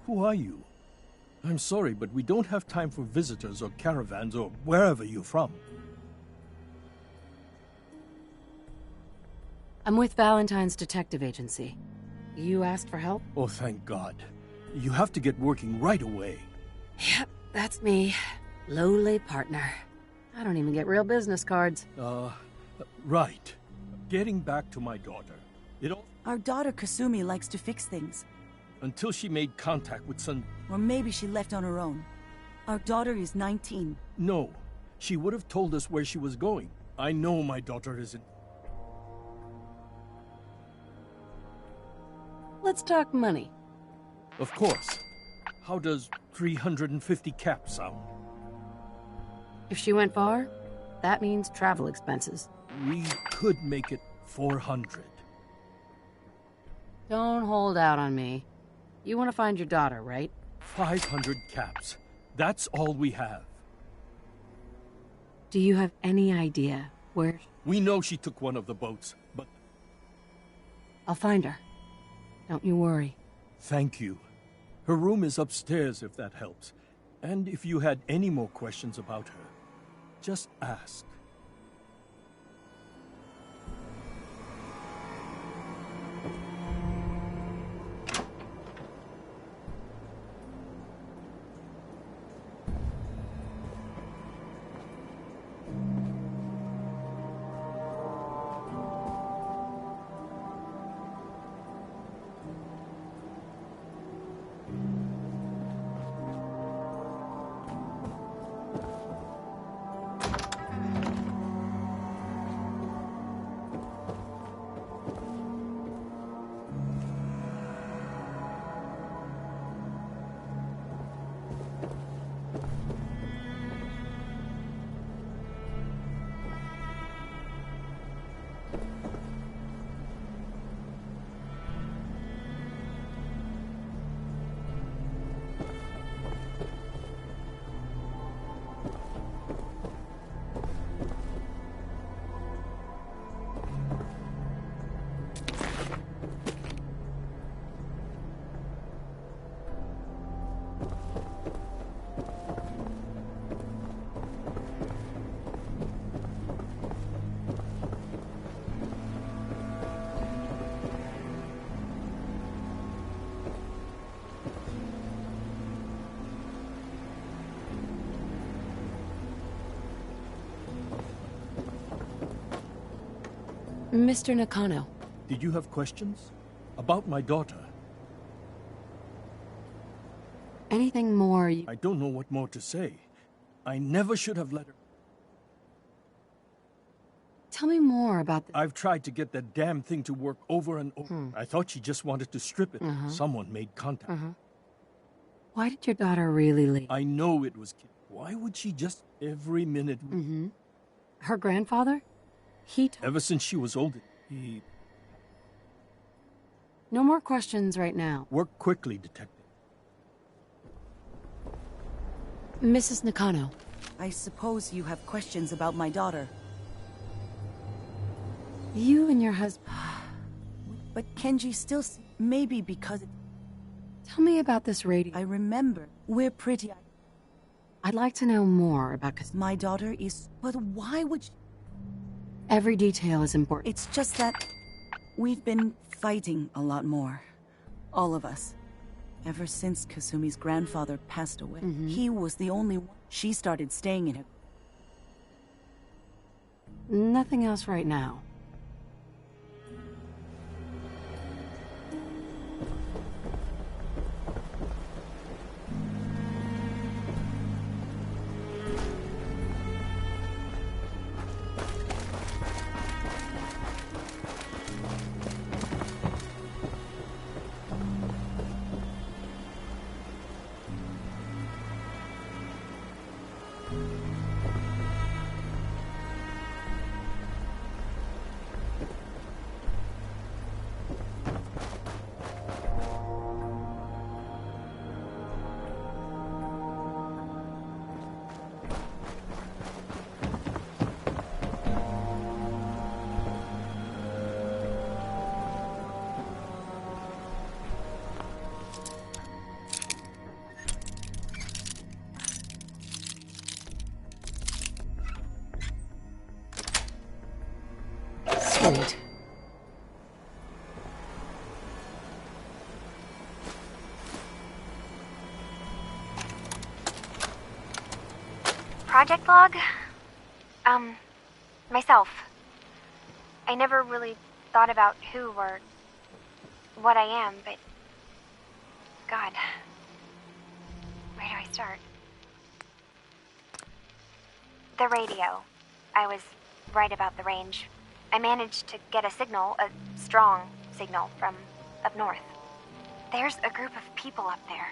Who are you? I'm sorry, but we don't have time for visitors or caravans or wherever you're from. I'm with Valentine's detective agency. You asked for help? Oh, thank God. You have to get working right away. Yep, that's me. Lowly partner. I don't even get real business cards. Right. Getting back to my daughter. Our daughter Kasumi likes to fix things. Until she made contact with some... Or maybe she left on her own. Our daughter is 19. No. She would have told us where she was going. I know my daughter isn't... Let's talk money. Of course. How does 350 caps sound? If she went far, that means travel expenses. We could make it 400. Don't hold out on me. You want to find your daughter, right? 500 caps. That's all we have. Do you have any idea where... We know she took one of the boats, but... I'll find her. Don't you worry. Thank you. Her room is upstairs, if that helps. And if you had any more questions about her, just ask. Mr. Nakano. Did you have questions? About my daughter? Anything more you... I don't know what more to say. I never should have let her... Tell me more about the... I've tried to get that damn thing to work over and over. I thought she just wanted to strip it. Someone made contact. Why did your daughter really leave? I know it was... Why would she just... Every minute... Her grandfather? He... Ever since she was older, he... No more questions right now. Work quickly, detective. Mrs. Nakano. I suppose you have questions about my daughter. You and your husband... But Kenji still... Maybe because... Tell me about this radio. I remember. We're pretty... I'd like to know more about... My daughter is... But why would she... Every detail is important. It's just that... We've been fighting a lot more. All of us. Ever since Kasumi's grandfather passed away. He was the only one. She started staying in it. Nothing else right now. Sweet. Project log? Myself. I never really thought about who or what I am, but... God. Where do I start? The radio. I was right about the range. I managed to get a signal, a strong signal, from up north. There's a group of people up there.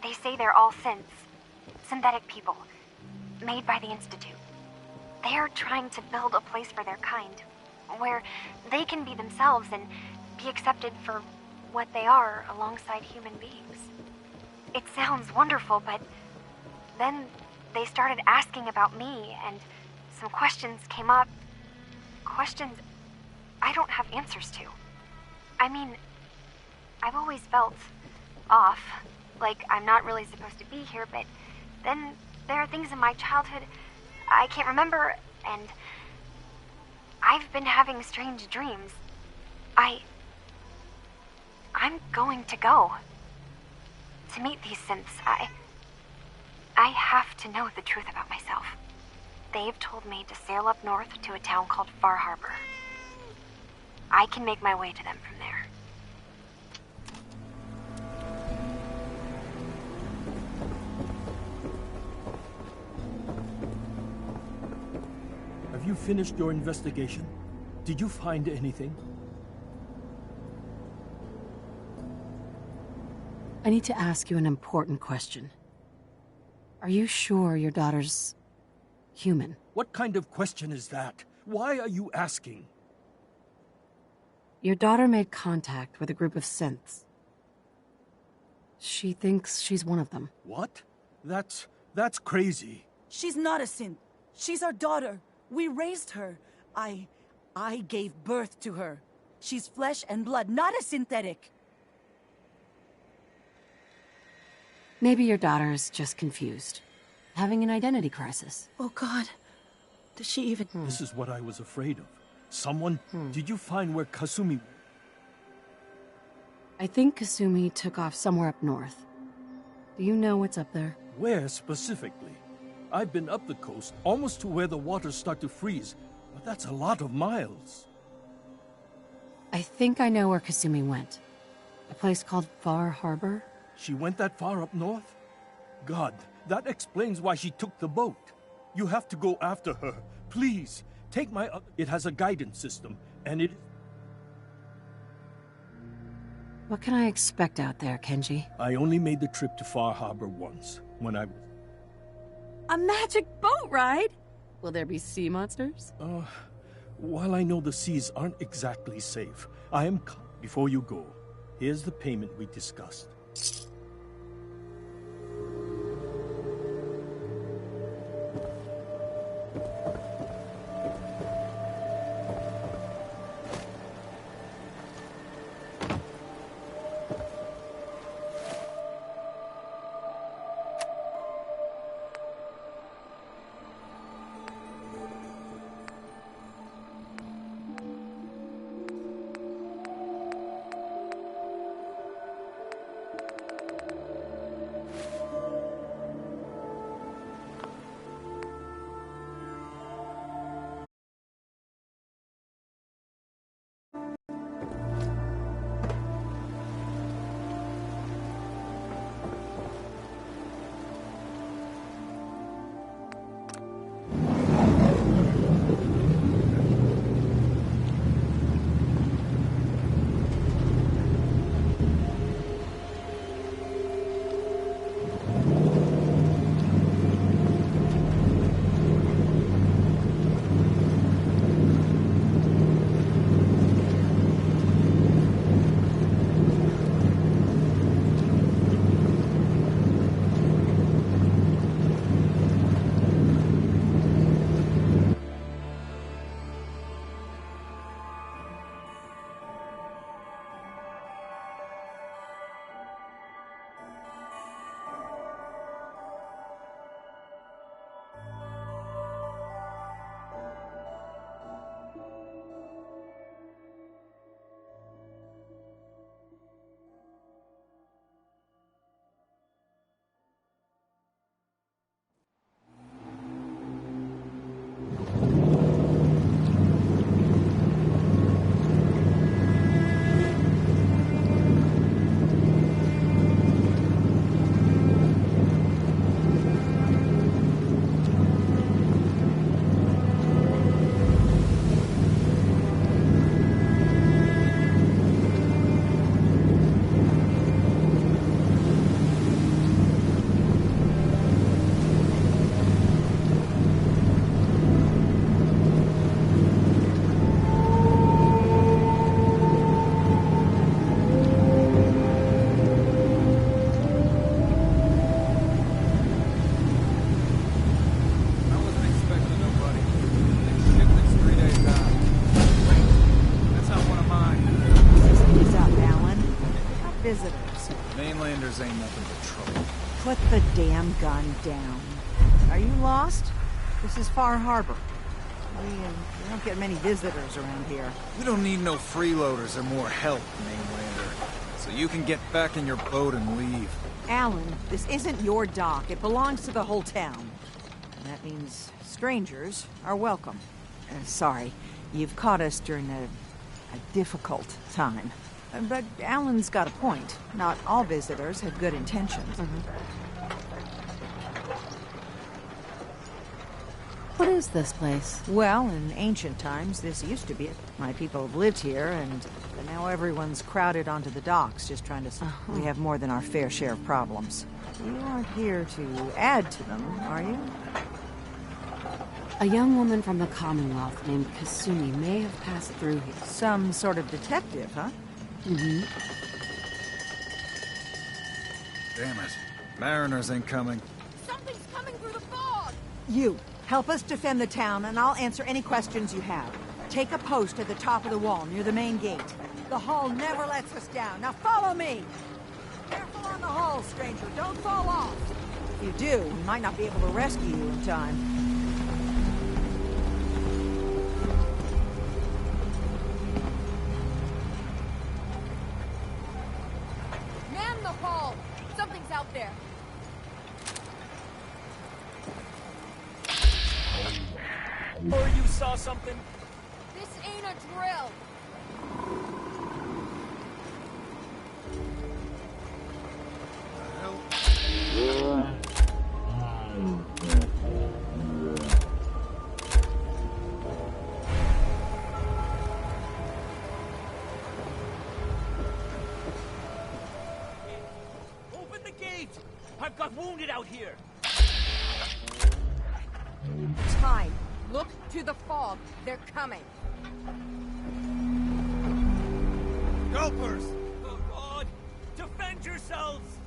They say they're all synths. Synthetic people. Made by the Institute. They're trying to build a place for their kind, where they can be themselves and be accepted for what they are alongside human beings. It sounds wonderful, but then they started asking about me, and some questions came up. Questions I don't have answers to. I mean, I've always felt off, like I'm not really supposed to be here, but then there are things in my childhood I can't remember, and I've been having strange dreams. I'm going to go. To meet these synths, I have to know the truth about myself. They've told me to sail up north to a town called Far Harbor. I can make my way to them from there. Have you finished your investigation? Did you find anything? I need to ask you an important question. Are you sure your daughter's human? What kind of question is that? Why are you asking? Your daughter made contact with a group of synths. She thinks she's one of them. What? That's crazy. She's not a synth. She's our daughter. We raised her. I gave birth to her. She's flesh and blood, not a synthetic. Maybe your daughter is just confused. Having an identity crisis. Oh, God. Does she even... This is what I was afraid of. Someone... Did you find where Kasumi... I think Kasumi took off somewhere up north. Do you know what's up there? Where specifically? I've been up the coast, almost to where the waters start to freeze, but that's a lot of miles. I think I know where Kasumi went. A place called Far Harbor? She went that far up north? God, that explains why she took the boat. You have to go after her. Please, take my... It has a guidance system, and it... What can I expect out there, Kenji? I only made the trip to Far Harbor once, when I... A magic boat ride? Will there be sea monsters? While I know the seas aren't exactly safe, I am... Before you go, here's the payment we discussed. Marylanders ain't nothing but trouble. Put the damn gun down. Are you lost? This is Far Harbor. We don't get many visitors around here. We don't need no freeloaders or more help, mainlander. So you can get back in your boat and leave. Alan, this isn't your dock. It belongs to the whole town. And that means strangers are welcome. Sorry, you've caught us during a difficult time. But Alan's got a point. Not all visitors have good intentions. What is this place? Well, in ancient times, this used to be it. My people have lived here, and now everyone's crowded onto the docks just trying to... We have more than our fair share of problems. You aren't here to add to them, are you? A young woman from the Commonwealth named Kasumi may have passed through here. Some sort of detective, huh? Damn it. Mariners ain't coming. Something's coming through the fog! You, help us defend the town, and I'll answer any questions you have. Take a post at the top of the wall, near the main gate. The hull never lets us down. Now follow me! Careful on the hull, stranger. Don't fall off. If you do, we might not be able to rescue you in time. Man the hull! Something's out there. Or you saw something? This ain't a drill. Open the gate! I've got wounded out here! Time. Look to the fog. They're coming. Helpers! Oh God! Defend yourselves!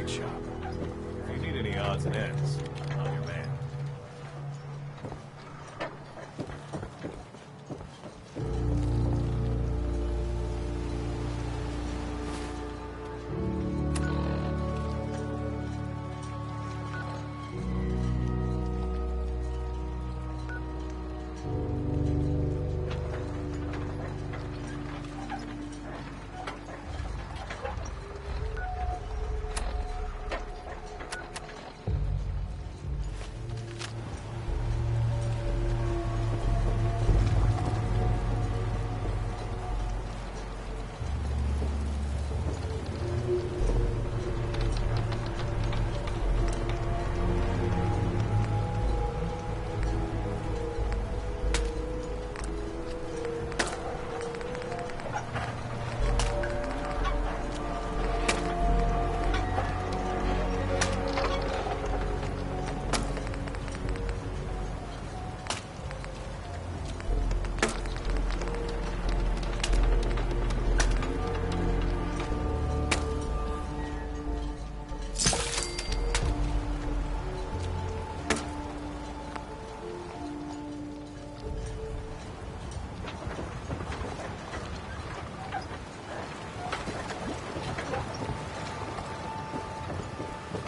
mechanic shop. If you need any odds and ends, I'm your man.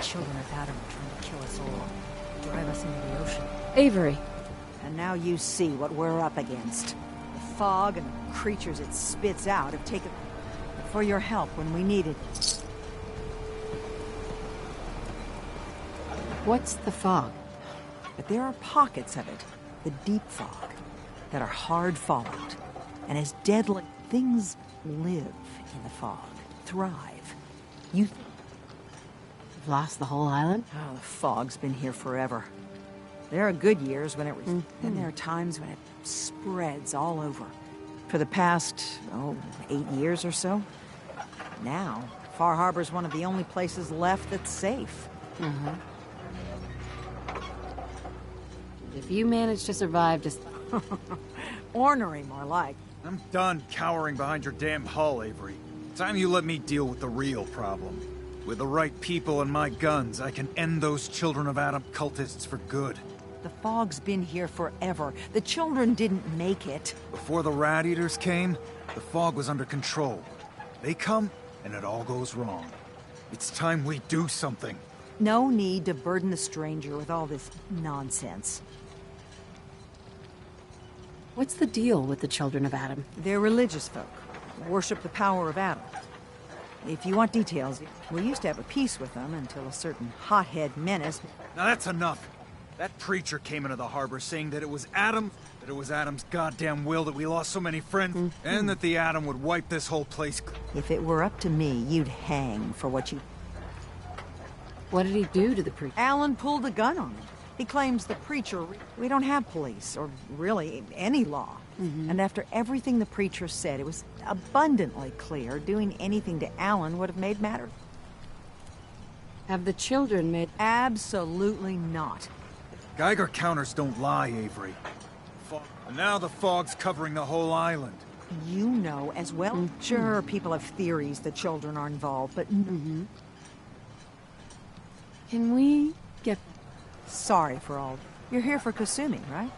Children of Adam are trying to kill us all, drive us into the ocean. Avery. And now you see what we're up against. The fog and the creatures it spits out have taken for your help when we needed it. What's the fog? But there are pockets of it, the deep fog, that are hard fallout. And as deadly things live in the fog, thrive. You You've lost the whole island? Oh, the fog's been here forever. There are good years when it was... Then there are times when it spreads all over. For the past, 8 years or so. Now, Far Harbor's one of the only places left that's safe. If you manage to survive, just... Ornery, more like. I'm done cowering behind your damn hull, Avery. Time you let me deal with the real problem. With the right people and my guns, I can end those Children of Adam cultists for good. The fog's been here forever. The children didn't make it. Before the Rat Eaters came, the fog was under control. They come, and it all goes wrong. It's time we do something. No need to burden the stranger with all this nonsense. What's the deal with the Children of Adam? They're religious folk. Worship the power of Adam. If you want details, we used to have a peace with them until a certain hothead menace... Now that's enough. That preacher came into the harbor saying that it was Adam, that it was Adam's goddamn will that we lost so many friends, and that the Adam would wipe this whole place... If it were up to me, you'd hang for what you... What did he do to the preacher? Alan pulled a gun on him. He claims the preacher... We don't have police, or really any law. And after everything the preacher said, it was abundantly clear doing anything to Alan would have made matters. Have the children made... Absolutely not. Geiger counters don't lie, Avery. And now the fog's covering the whole island. You know as well. Sure, people have theories that children are involved, but... Can we get... Sorry for all... You're here for Kasumi, right?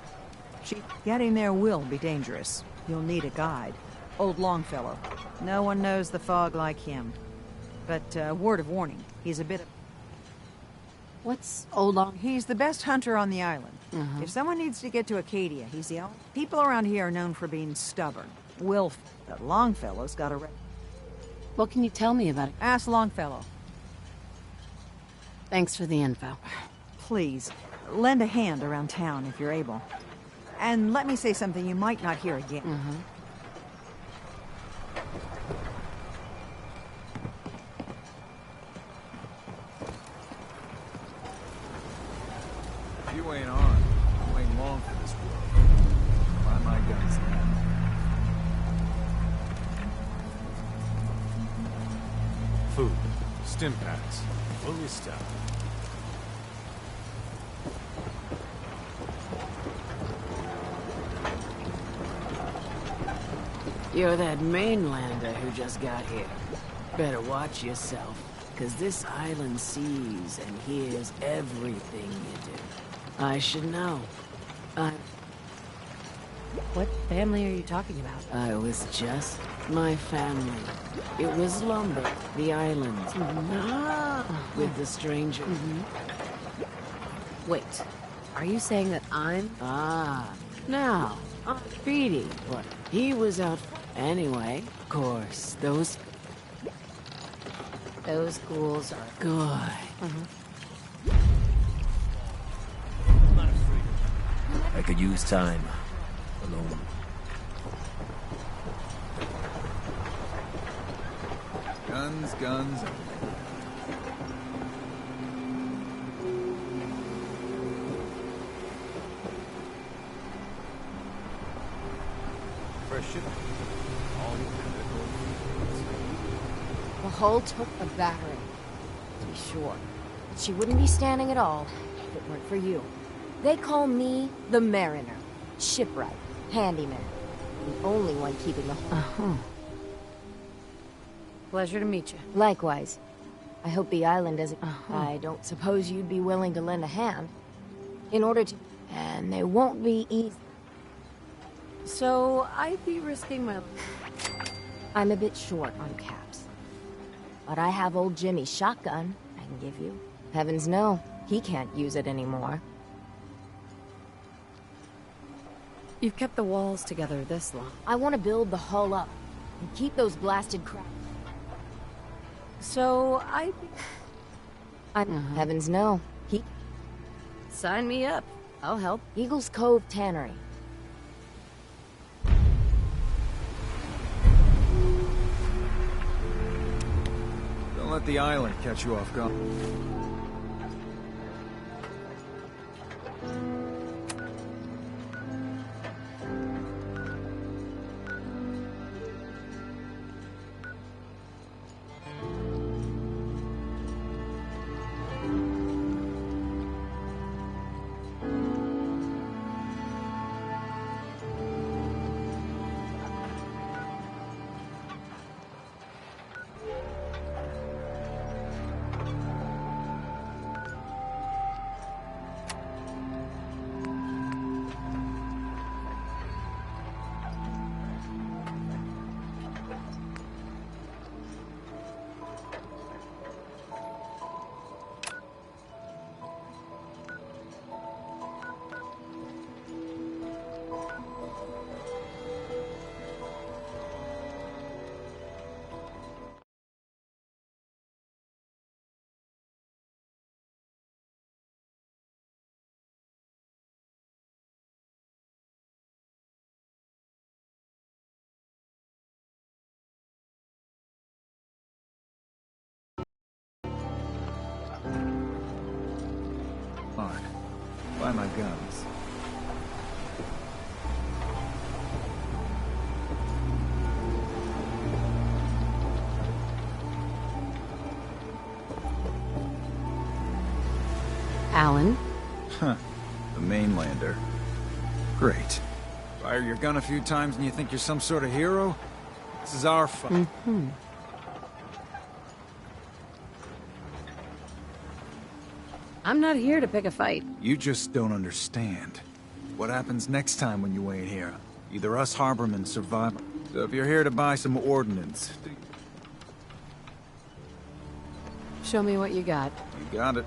Getting there will be dangerous. You'll need a guide. Old Longfellow. No one knows the fog like him. But, word of warning, he's a bit of... What's Old Long... He's the best hunter on the island. If someone needs to get to Acadia, he's the only... People around here are known for being stubborn. But Longfellow's got a... What can you tell me about it? Ask Longfellow. Thanks for the info. Please, lend a hand around town if you're able. And let me say something you might not hear again. If you ain't on, you ain't long for this world. Find my guns now. Food, stim packs, fully stocked. You're that mainlander who just got here. Better watch yourself. 'Cause this island sees and hears everything you do. I should know. What family are you talking about? I was just my family. It was lumber, the islands. With the stranger. Wait, are you saying that I'm... Now, Speedy, what? He was out... Anyway, of course, those ghouls are... good. I could use time. Alone. Guns, guns. Fresh shipment. All you The hull took a battering, to be sure. But she wouldn't be standing at all if it weren't for you. They call me the Mariner. Shipwright. Handyman. The only one keeping the hull. Pleasure to meet you. Likewise. I hope the island doesn't... I don't suppose you'd be willing to lend a hand. In order to... And they won't be easy. So, I'd be risking my... I'm a bit short on caps. But I have old Jimmy's shotgun I can give you. Heavens no, he can't use it anymore. You've kept the walls together this long. I want to build the hull up and keep those blasted crap. So, Heavens no, he... Sign me up. I'll help. Eagle's Cove Tannery. Don't let the island catch you off guard. Buy my guns. Alan? Huh. The mainlander. Great. Fire your gun a few times and you think you're some sort of hero? This is our fight. I'm not here to pick a fight. You just don't understand. What happens next time when you ain't here? Either us harbormen survive... So if you're here to buy some ordnance... Show me what you got. You got it.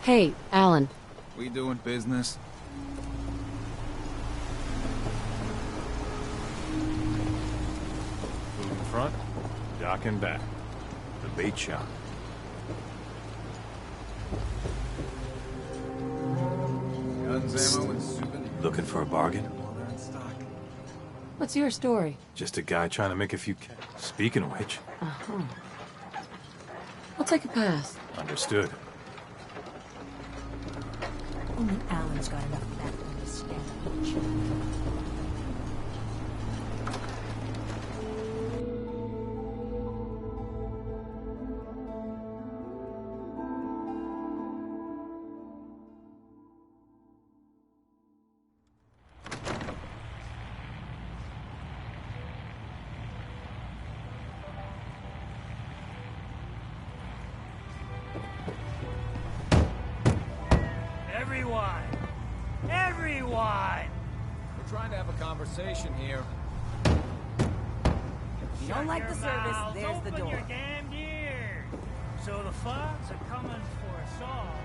Hey, Alan. We doing business? Move in front, dock and back. The bait shop. Guns, ammo, and souvenirs. Looking for a bargain? What's your story? Just a guy trying to make a few cash. Speaking of which, Uh-huh. I'll take a pass. understood. Only Alan's got enough back to understand each. Everyone! We're trying to have a conversation here. If you don't like the service, there's the Open door. your damned ears! So the fogs are coming for us all.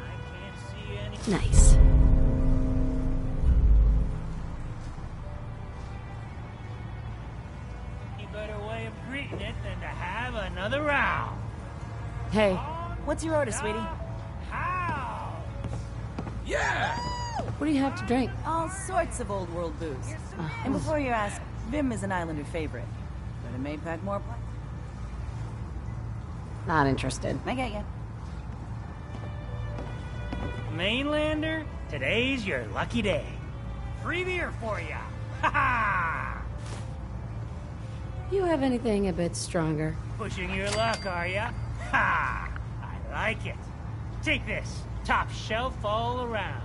I can't see any... Nice. better way of greeting it than to have another round. Hey. What's your order, sweetie? House! Yeah! What do you have to drink? All sorts of old world booze. And before you ask, Vim is an Islander favorite. But it may pack more punch. Not interested. I get ya. Mainlander, today's your lucky day. Free beer for ya. Ha ha! You have anything a bit stronger? Pushing your luck, are ya? Ha! I like it. Take this. Top shelf all around.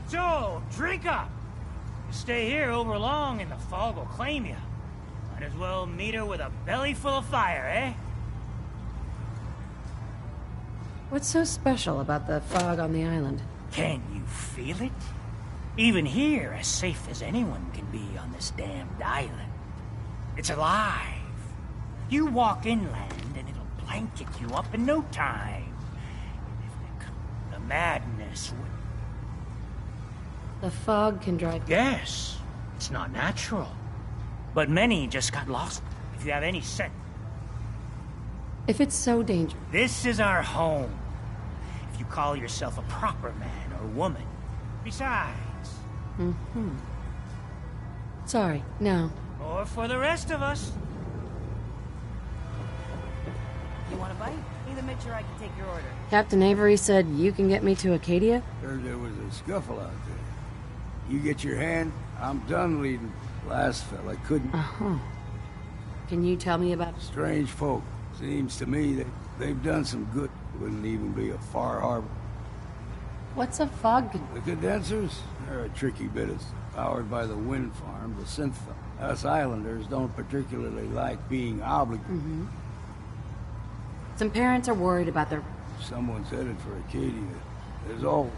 So, drink up. You stay here over long and the fog will claim you. Might as well meet her with a belly full of fire, eh? What's so special about the fog on the island? Can you feel it? Even here, as safe as anyone can be on this damned island. It's alive. You walk inland and it'll blanket you up in no time. The madness would... The fog can drive... Yes, it's not natural. But many just got lost. If you have any sense. If it's so dangerous... This is our home. If you call yourself a proper man or woman. Besides... Mm-hmm. Sorry, no. Or for the rest of us. You want a bite? Either Mitch or I can take your order. Captain Avery said you can get me to Acadia? Heard there was a scuffle out there. You get your hand, I'm done leading. Last fella couldn't. Uh-huh. Can you tell me about... Strange folk. Seems to me that they've done some good. Wouldn't even be a far harbor. What's a fog... The condensers? They're a tricky bit. It's powered by the wind farm, the synth. Us islanders don't particularly like being obligated. Mm-hmm. Some parents are worried about their... Someone's headed for Acadia. There's all...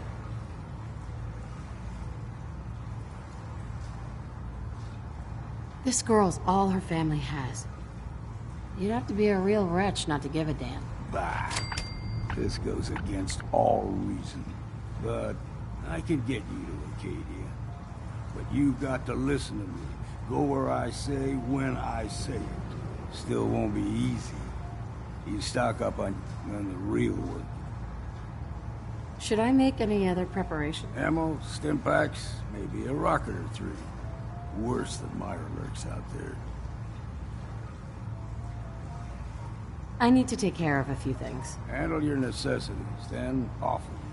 This girl's all her family has. You'd have to be a real wretch not to give a damn. Bah. This goes against all reason. But I can get you to Acadia. But you've got to listen to me. Go where I say, when I say it. Still won't be easy. You stock up on the real work. Should I make any other preparation? Ammo, stim packs, maybe a rocket or three. Worse than Mirelurks out there. I need to take care of a few things. Handle your necessities, then off with you.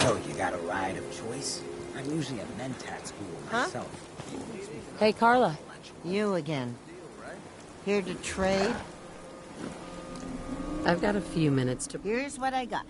So, you got a ride of choice? I'm usually a mentat school myself. Hey, Carla. You again. Here to trade? I've got a few minutes to... Here's what I got.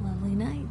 Lovely night.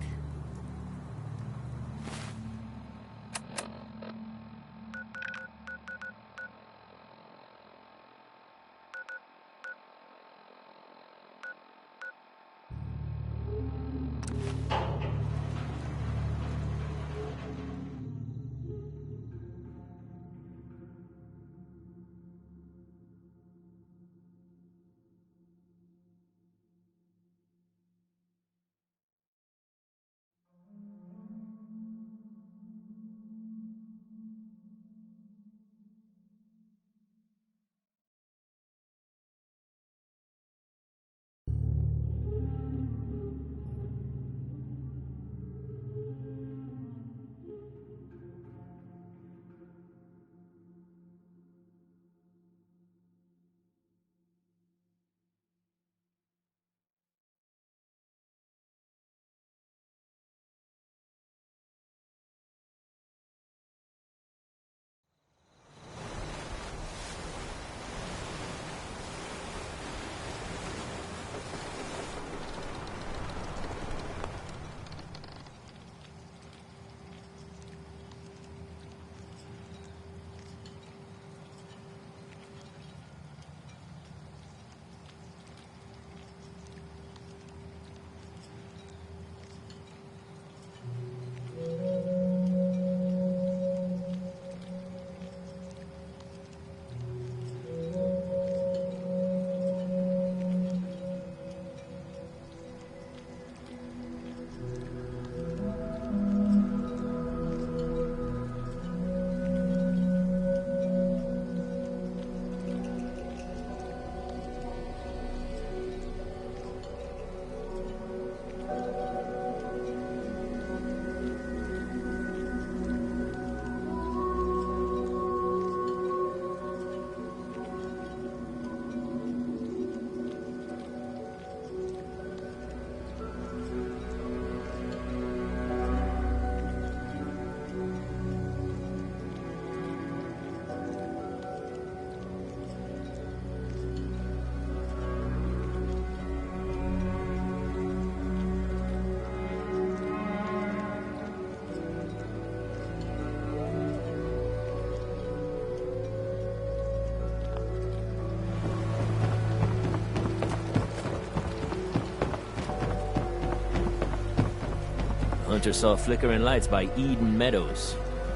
Hunter saw flickering lights by Eden Meadows.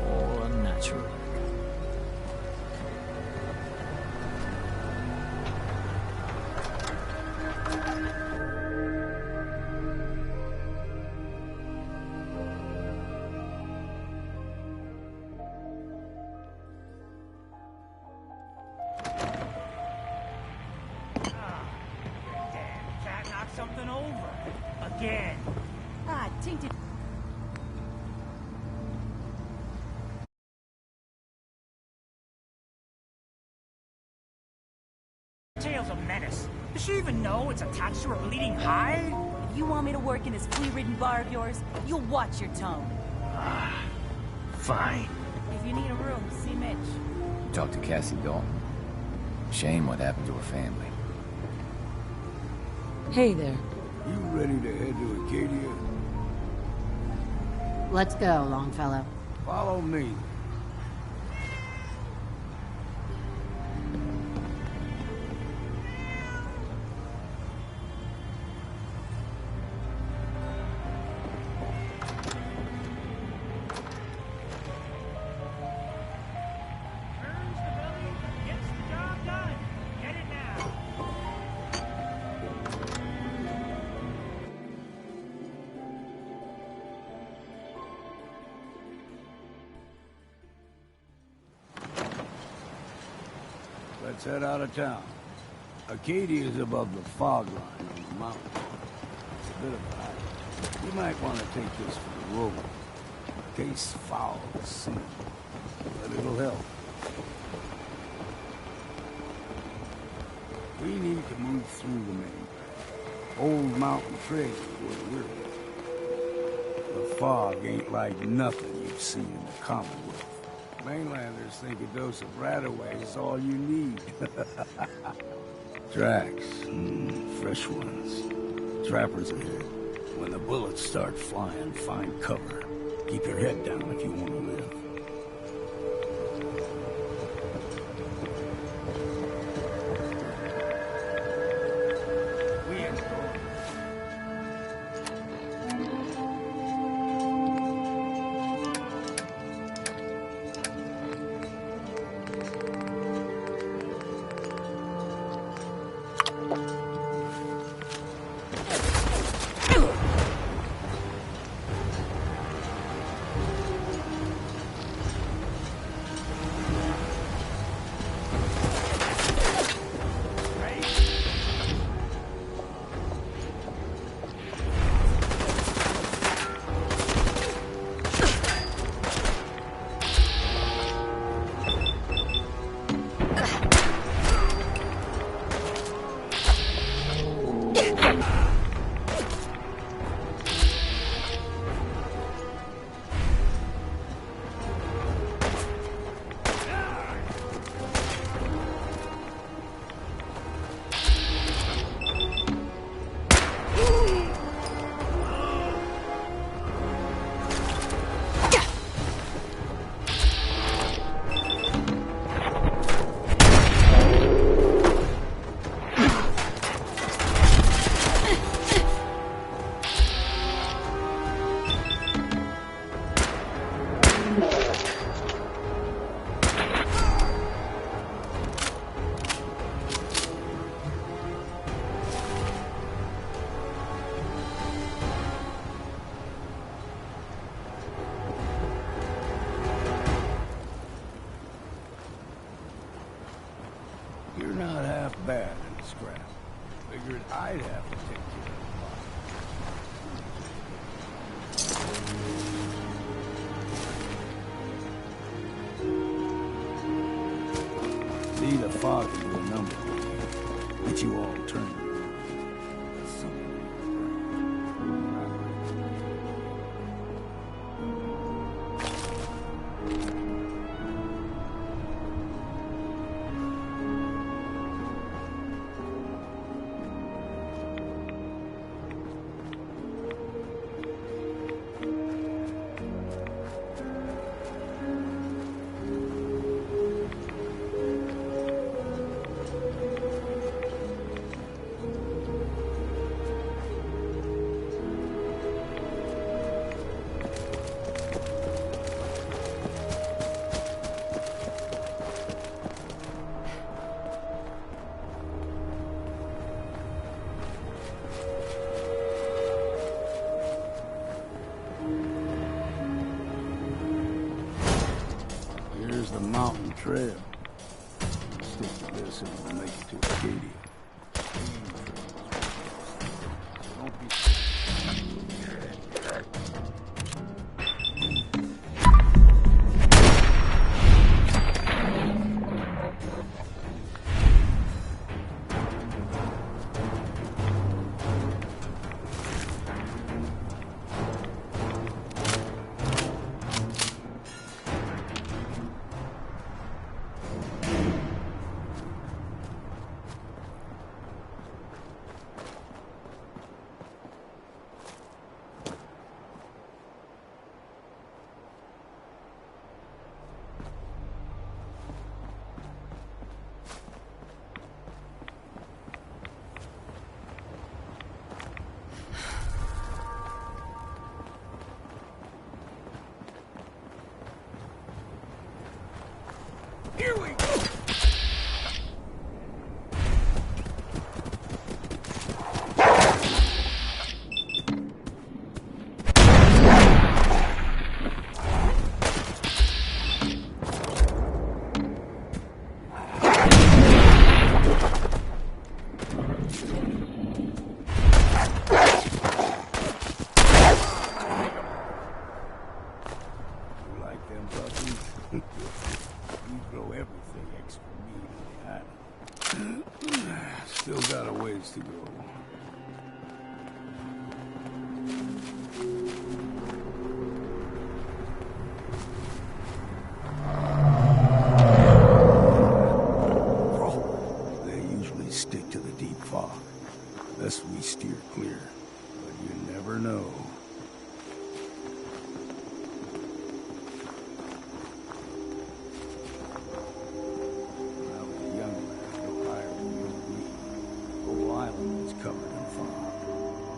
All unnatural. Cat knocked something over. Again. Ah, tainted. Tail's a menace. Does she even know it's attached to her bleeding hide? If you want me to work in this flea-ridden bar of yours, you'll watch your tone. Fine. If you need a room, see Mitch. Talk to Cassie Dalton. Shame what happened to her family. Hey there. You ready to head to Acadia? Let's go, Longfellow. Follow me. Turns the belly, gets the job done. Get it now. Let's head out of town. Acadia is above the fog line on the mountain. It's a bit of a hike. You might want to take this for the road. In case foul is seen. But it'll help. We need to move through the main path. Old mountain trail is where we're going. The fog ain't like nothing you've seen in the Commonwealth. Mainlanders think a dose of Radaway is all you need. Tracks. Fresh ones. Trappers ahead. When the bullets start flying, find cover. Keep your head down if you want to live. You're not half bad in the scrap. Figured I'd have to take care of the See, the fog will do a number on you. Get you all turned. trail. Stick to this and we'll make it to Acadia. Don't be... Here we go! Still got a ways to go. They usually stick to the deep fog. Thus we steer clear. But you never know.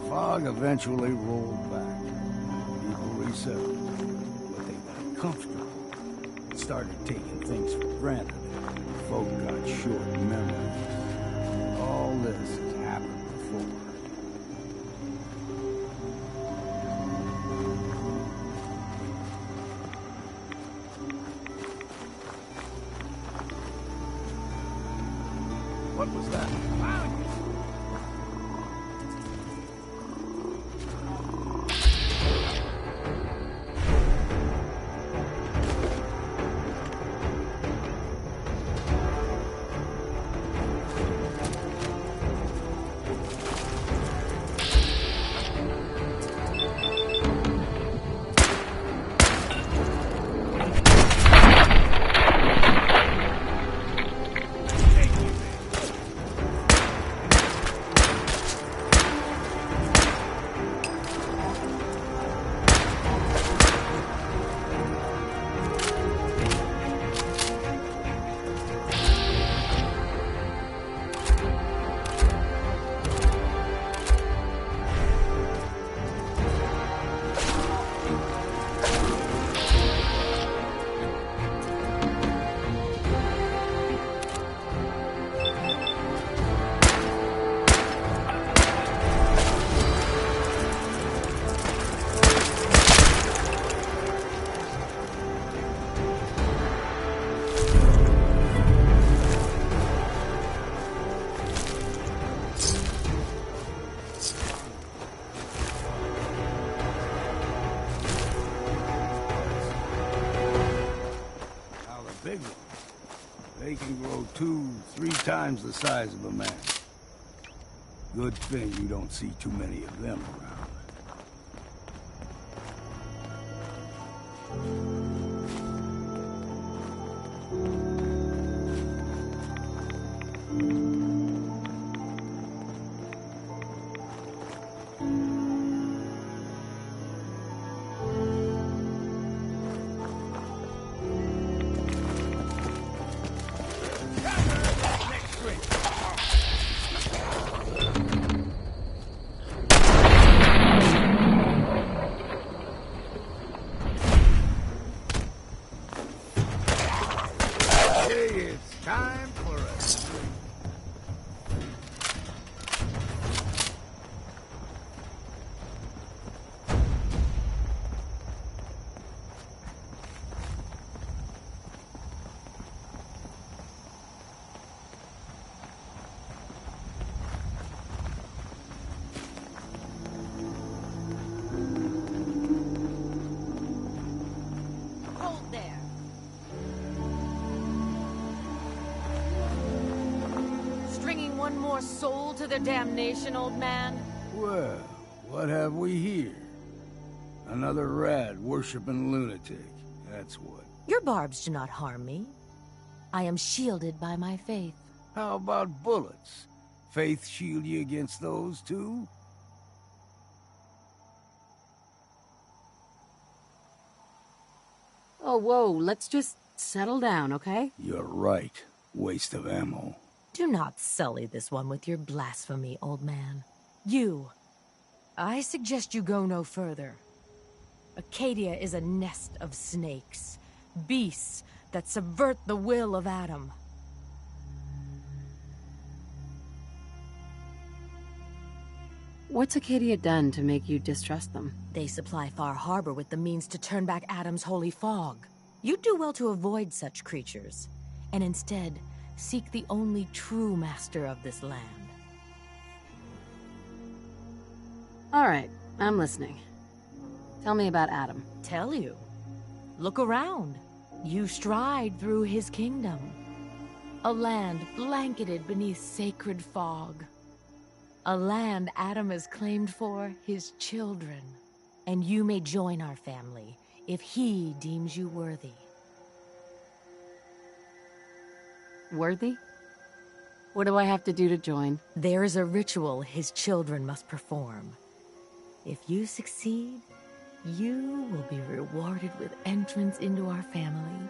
Fog eventually rolled back. People resettled, but they got comfortable. Started taking things for granted. Folk got short memories. All this has happened before. What was that? Big ones. They can grow 2-3 times the size of a man. Good thing you don't see too many of them around. more soul to their damnation, old man? Well, what have we here? Another rat-worshipping lunatic, that's what. Your barbs do not harm me. I am shielded by my faith. How about bullets? Faith shield you against those, too? Oh, whoa, let's just settle down, okay? You're right. Waste of ammo. Do not sully this one with your blasphemy, old man. You. I suggest you go no further. Acadia is a nest of snakes. Beasts that subvert the will of Adam. What's Acadia done to make you distrust them? They supply Far Harbor with the means to turn back Adam's holy fog. You'd do well to avoid such creatures, and instead seek the only true master of this land. All right, I'm listening. Tell me about Adam. Tell you? Look around. You stride through his kingdom. A land blanketed beneath sacred fog. A land Adam has claimed for his children. And you may join our family if he deems you worthy. Worthy? What do I have to do to join? There is a ritual his children must perform. If you succeed, you will be rewarded with entrance into our family.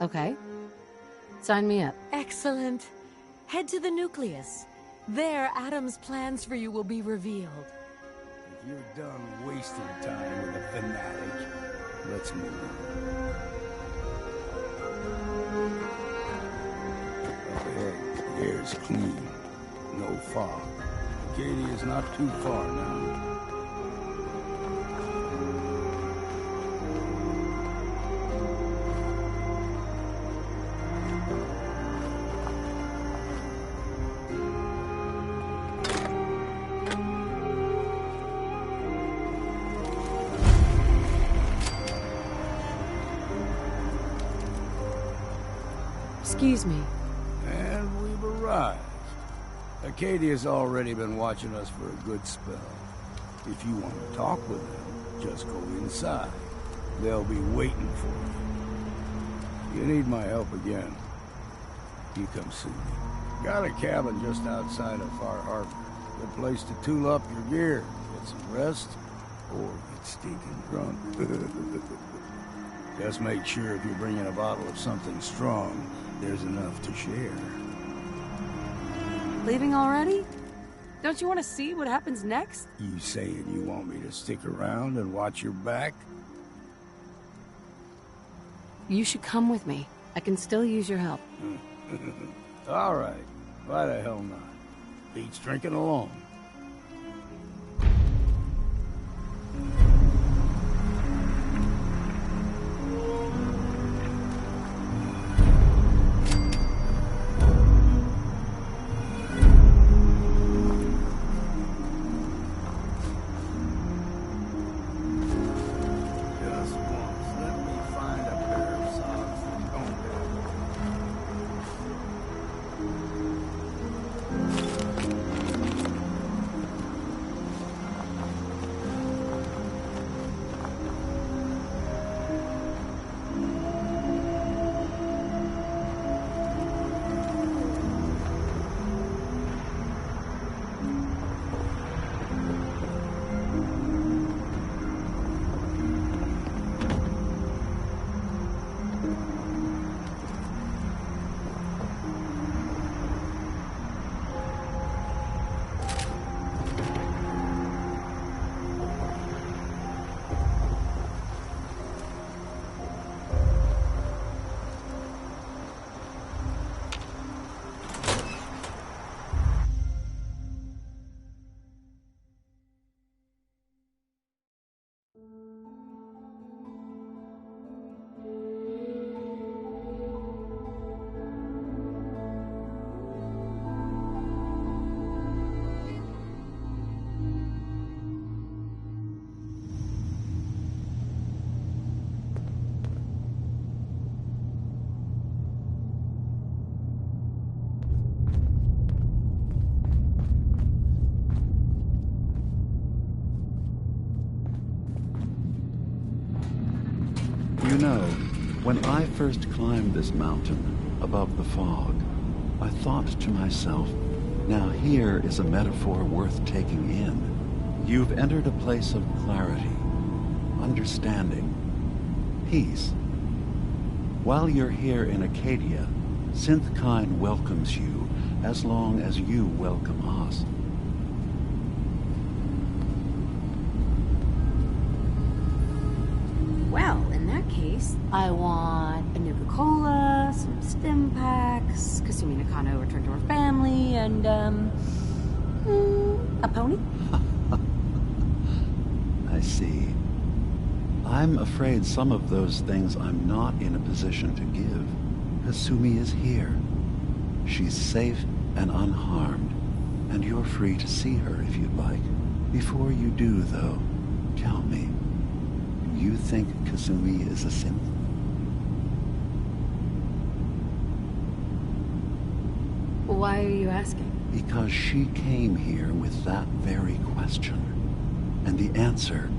Okay. Sign me up. Excellent. Head to the nucleus. There, Adam's plans for you will be revealed. If you're done wasting time with a fanatic, let's move on. Up ahead, the air's clean. No fog. Acadia's not too far now. Excuse me. And we've arrived. Acadia's already been watching us for a good spell. If you want to talk with them, just go inside. They'll be waiting for you. You need my help again, you come see me. Got a cabin just outside of Far Harbor. Good place to tool up your gear, get some rest, or get stinking drunk. Just make sure if you're bringing a bottle of something strong, there's enough to share. Leaving already? Don't you want to see what happens next? You saying you want me to stick around and watch your back? You should come with me. I can still use your help. All right. Why the hell not? Beats drinking alone. You know, when I first climbed this mountain above the fog, I thought to myself, now here is a metaphor worth taking in. You've entered a place of clarity, understanding, peace. While you're here in Acadia, Synthkind welcomes you as long as you welcome us. Well, in that case, I want a Nuka-Cola, some stim packs, Kasumi Nakano return to her family, and, a pony? I see. I'm afraid some of those things I'm not in a position to give. Kasumi is here. She's safe and unharmed, and you're free to see her if you'd like. Before you do, though, tell me, do you think Kasumi is a synth? Why are you asking? Because she came here with that very question, and the answer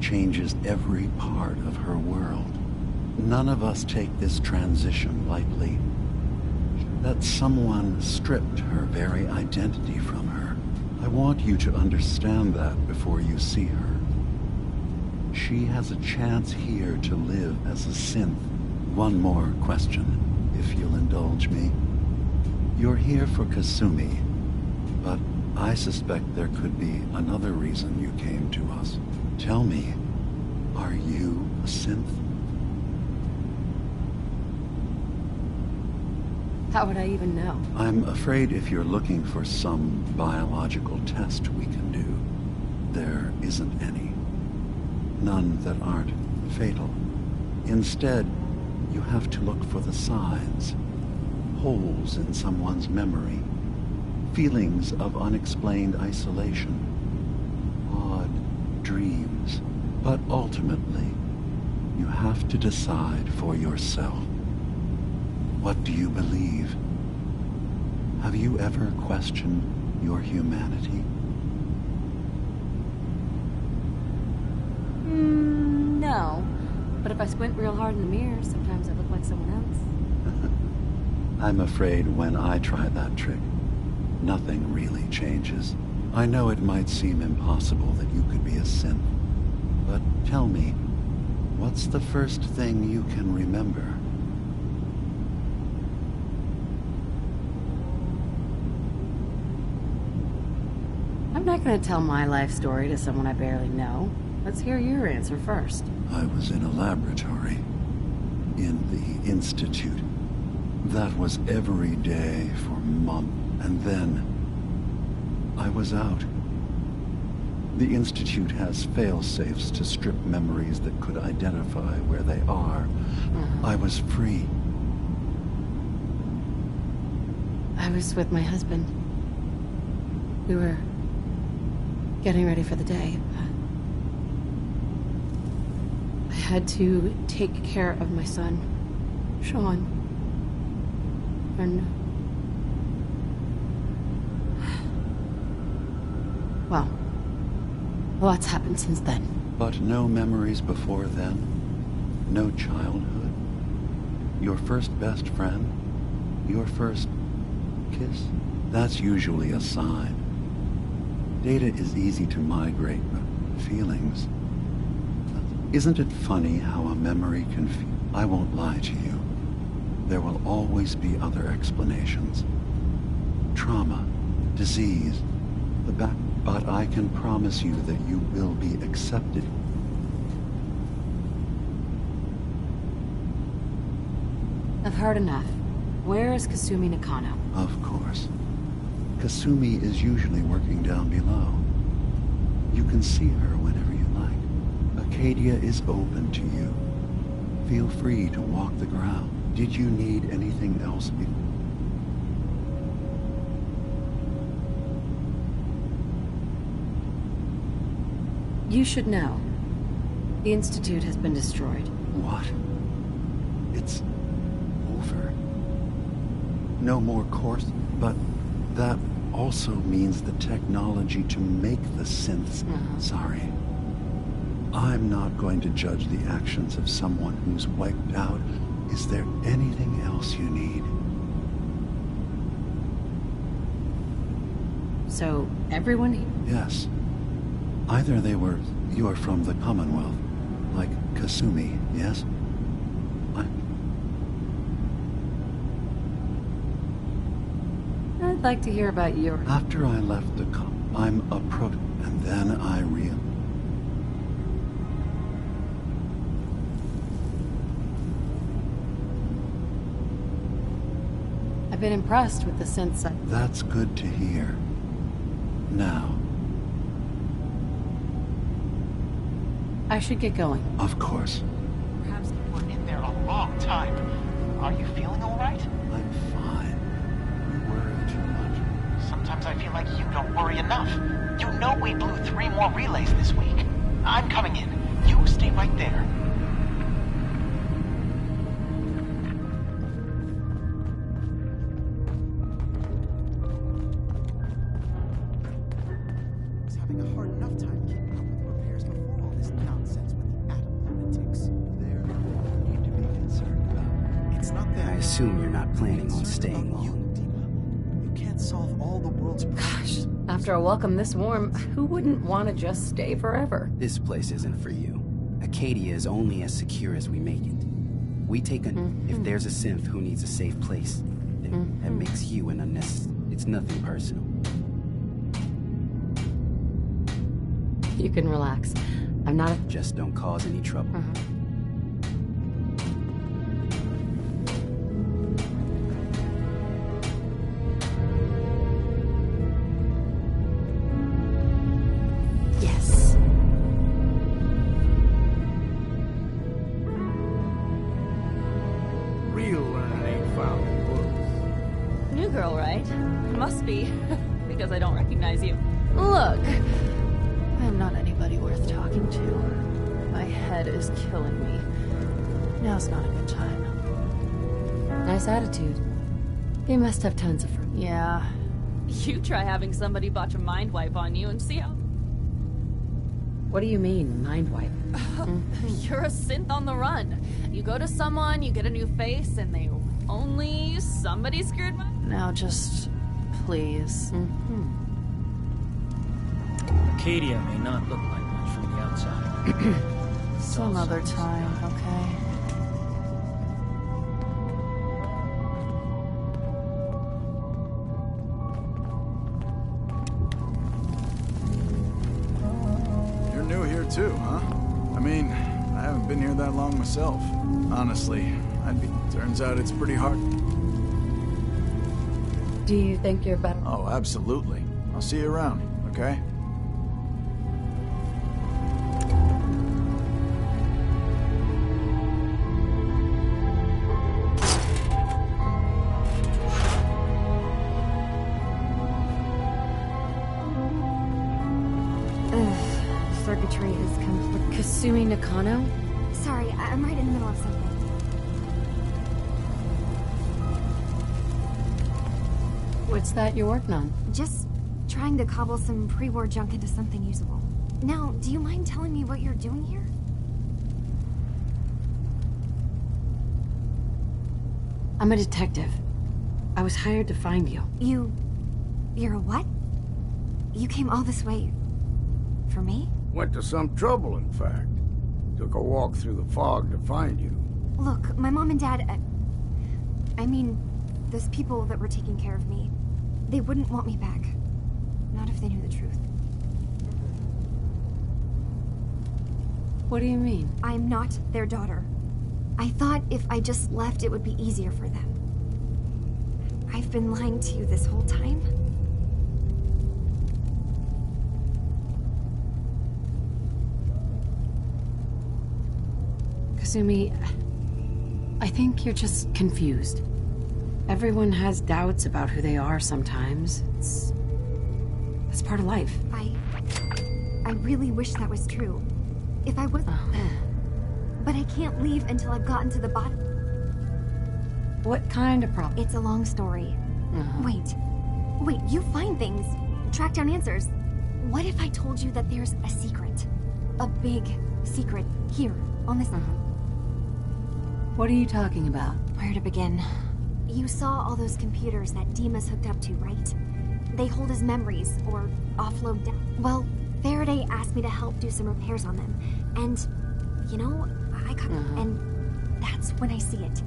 changes every part of her world. None of us take this transition lightly. That someone stripped her very identity from her. I want you to understand that before you see her. She has a chance here to live as a synth. One more question, if you'll indulge me. You're here for Kasumi, but I suspect there could be another reason you came to us. Tell me, are you a synth? How would I even know? I'm afraid if you're looking for some biological test we can do, there isn't any. None that aren't fatal. Instead, you have to look for the signs. Holes in someone's memory. Feelings of unexplained isolation. Odd dreams. But ultimately, you have to decide for yourself. What do you believe? Have you ever questioned your humanity? No. But if I squint real hard in the mirror, sometimes I look like someone else. I'm afraid when I try that trick, nothing really changes. I know it might seem impossible that you could be a synth, but tell me, what's the first thing you can remember? I'm not going to tell my life story to someone I barely know. Let's hear your answer first. I was in a laboratory. In the Institute. That was every day for months. And then I was out. The Institute has fail-safes to strip memories that could identify where they are. I was free. I was with my husband. We were getting ready for the day. I had to take care of my son, Sean. And well, a lot's happened since then. But no memories before then? No childhood? Your first best friend? Your first kiss? That's usually a sign. Data is easy to migrate, but feelings... Isn't it funny how a memory can feel? I won't lie to you. There will always be other explanations. Trauma, disease, the back... But I can promise you that you will be accepted. I've heard enough. Where is Kasumi Nakano? Of course. Kasumi is usually working down below. You can see her whenever you like. Acadia is open to you. Feel free to walk the ground. Did you need anything else? You should know. The Institute has been destroyed. What? It's over. No more course, but that also means the technology to make the synths. Sorry. I'm not going to judge the actions of someone who's wiped out. Is there anything else you need? So, everyone... Yes. Either you are from the Commonwealth, like Kasumi, yes? I'd like to hear about your... After I left I'm a and then I I've been impressed with the sense I... That's good to hear. Now... I should get going. Of course. Perhaps we're in there a long time. Are you feeling all right? I'm fine. You worry too much. Sometimes I feel like you don't worry enough. You know we blew 3 more relays this week. I'm coming in. You stay right there. I assume you're not planning on staying long. You can't solve all the world's problems. Gosh, after a welcome this warm, who wouldn't want to just stay forever? This place isn't for you. Acadia is only as secure as we make it. We take if there's a synth who needs a safe place, then that makes you an unnecessary. It's nothing personal. You can relax. I'm not... Just don't cause any trouble. Yes. Real learning ain't found in books. New girl, right? Must be, because I don't recognize you. Look, I'm not anybody worth talking to. My head is killing me. Now's not a good time. nice attitude. You must have tons of friends. Yeah. You try having somebody botch a mind wipe on you and see how... What do you mean, mind wipe? You're a synth on the run. You go to someone, you get a new face, and they only use somebody screwed my... Now just... please. Acadia may not look like much from the outside. Some other time, okay? You're new here too, huh? I mean, I haven't been here that long myself. Honestly, turns out it's pretty hard. Do you think you're better? Oh, absolutely. I'll see you around, okay? Circuitry is complete. Kasumi Nakano? Sorry, I'm right in the middle of something. What's that you're working on? Just trying to cobble some pre-war junk into something usable. Now, do you mind telling me what you're doing here? I'm a detective. I was hired to find you. You're a what? You came all this way... for me? Went to some trouble, in fact. Took a walk through the fog to find you. Look, my mom and dad... I mean, those people that were taking care of me, they wouldn't want me back. Not if they knew the truth. What do you mean? I'm not their daughter. I thought if I just left, it would be easier for them. I've been lying to you this whole time. Kasumi, I think you're just confused. Everyone has doubts about who they are sometimes. It's part of life. I really wish that was true. If I was... But I can't leave until I've gotten to the bottom. What kind of problem? It's a long story. Wait, you find things. Track down answers. What if I told you that there's a secret? a big secret here on this. What are you talking about? Where to begin? You saw all those computers that Dima's hooked up to, right? They hold his memories, or offload data. Well, Faraday asked me to help do some repairs on them. And, you know, I got... And that's when I see it.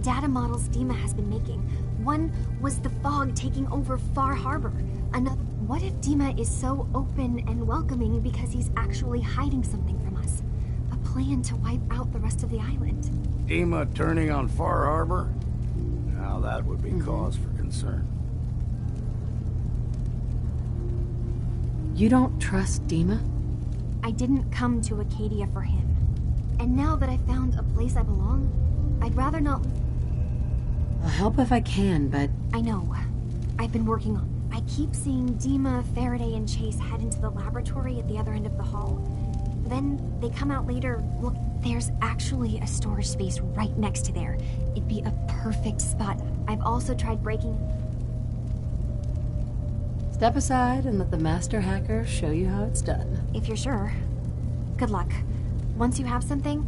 Data models Dima has been making. One was the fog taking over Far Harbor. Another... What if Dima is so open and welcoming because he's actually hiding something from us? A plan to wipe out the rest of the island. Dima turning on Far Harbor? Now that would be cause for concern. You don't trust Dima? I didn't come to Acadia for him. And now that I found a place I belong, I'd rather not... I'll help if I can, but... I know. I've been working on it. I keep seeing Dima, Faraday, and Chase head into the laboratory at the other end of the hall. Then they come out later. Look, there's actually a storage space right next to there. It'd be a perfect spot. I've also tried breaking... Step aside and let the master hacker show you how it's done. If you're sure. Good luck. Once you have something,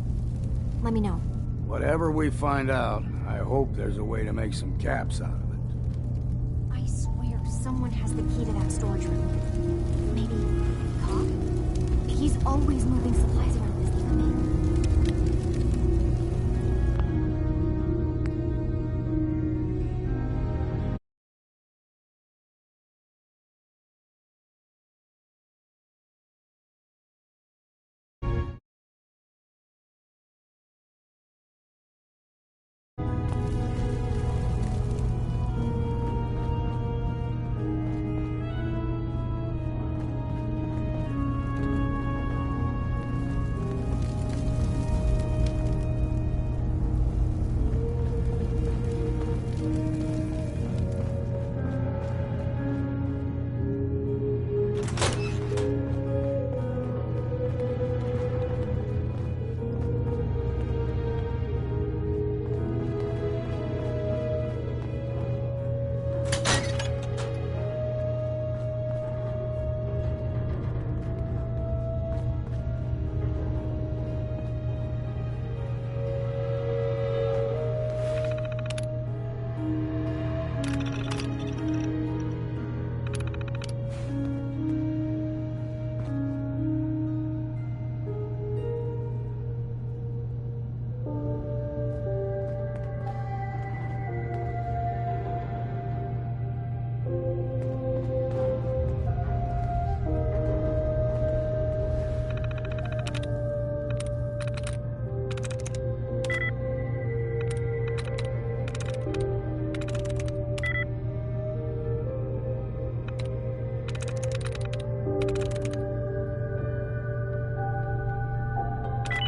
let me know. Whatever we find out, I hope there's a way to make some caps out of it. I swear someone has the key to that storage room. Maybe Cobb? He's always moving supplies around this for me.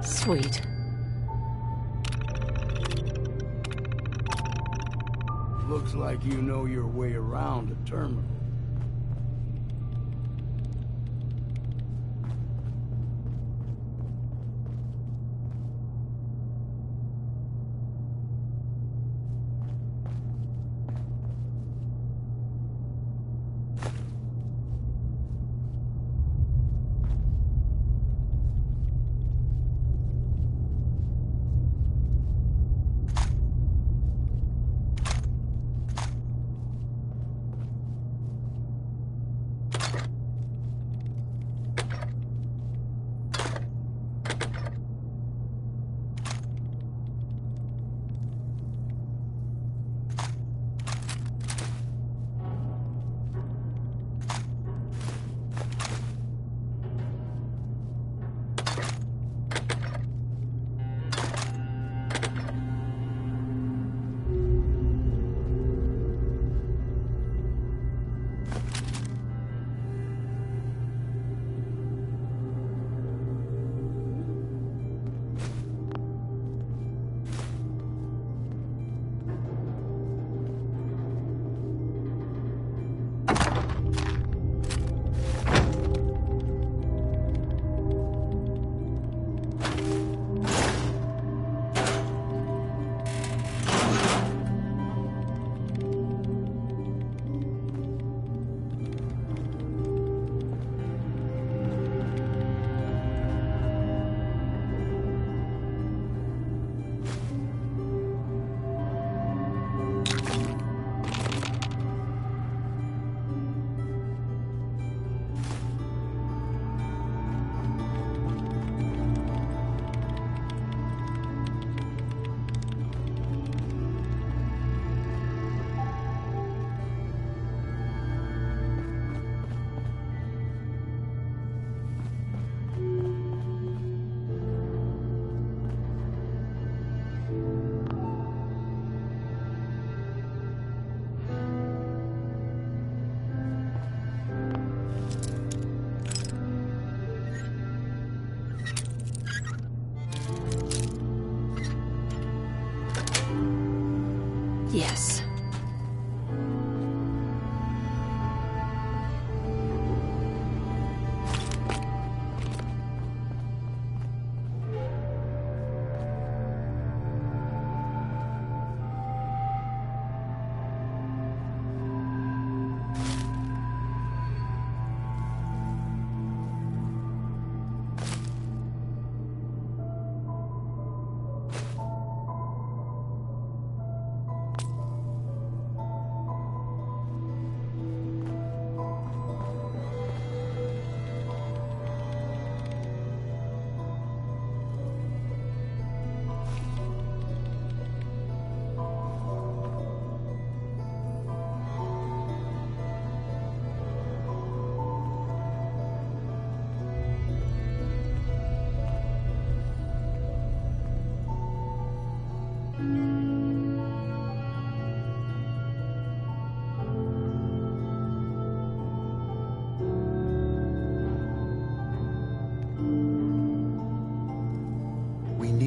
Sweet. Looks like you know your way around a terminal.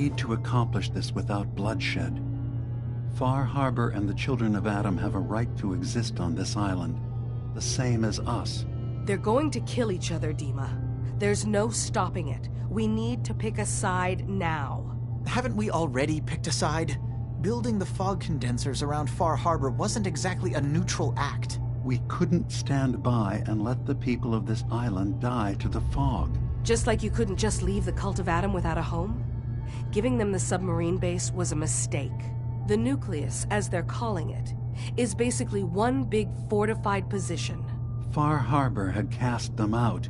need to accomplish this without bloodshed. Far Harbor and the children of Adam have a right to exist on this island, the same as us. They're going to kill each other, Dima. There's no stopping it. We need to pick a side now. Haven't we already picked a side? Building the fog condensers around Far Harbor wasn't exactly a neutral act. We couldn't stand by and let the people of this island die to the fog. Just like you couldn't just leave the Cult of Adam without a home? Giving them the submarine base was a mistake. The nucleus, as they're calling it, is basically one big fortified position. Far Harbor had cast them out.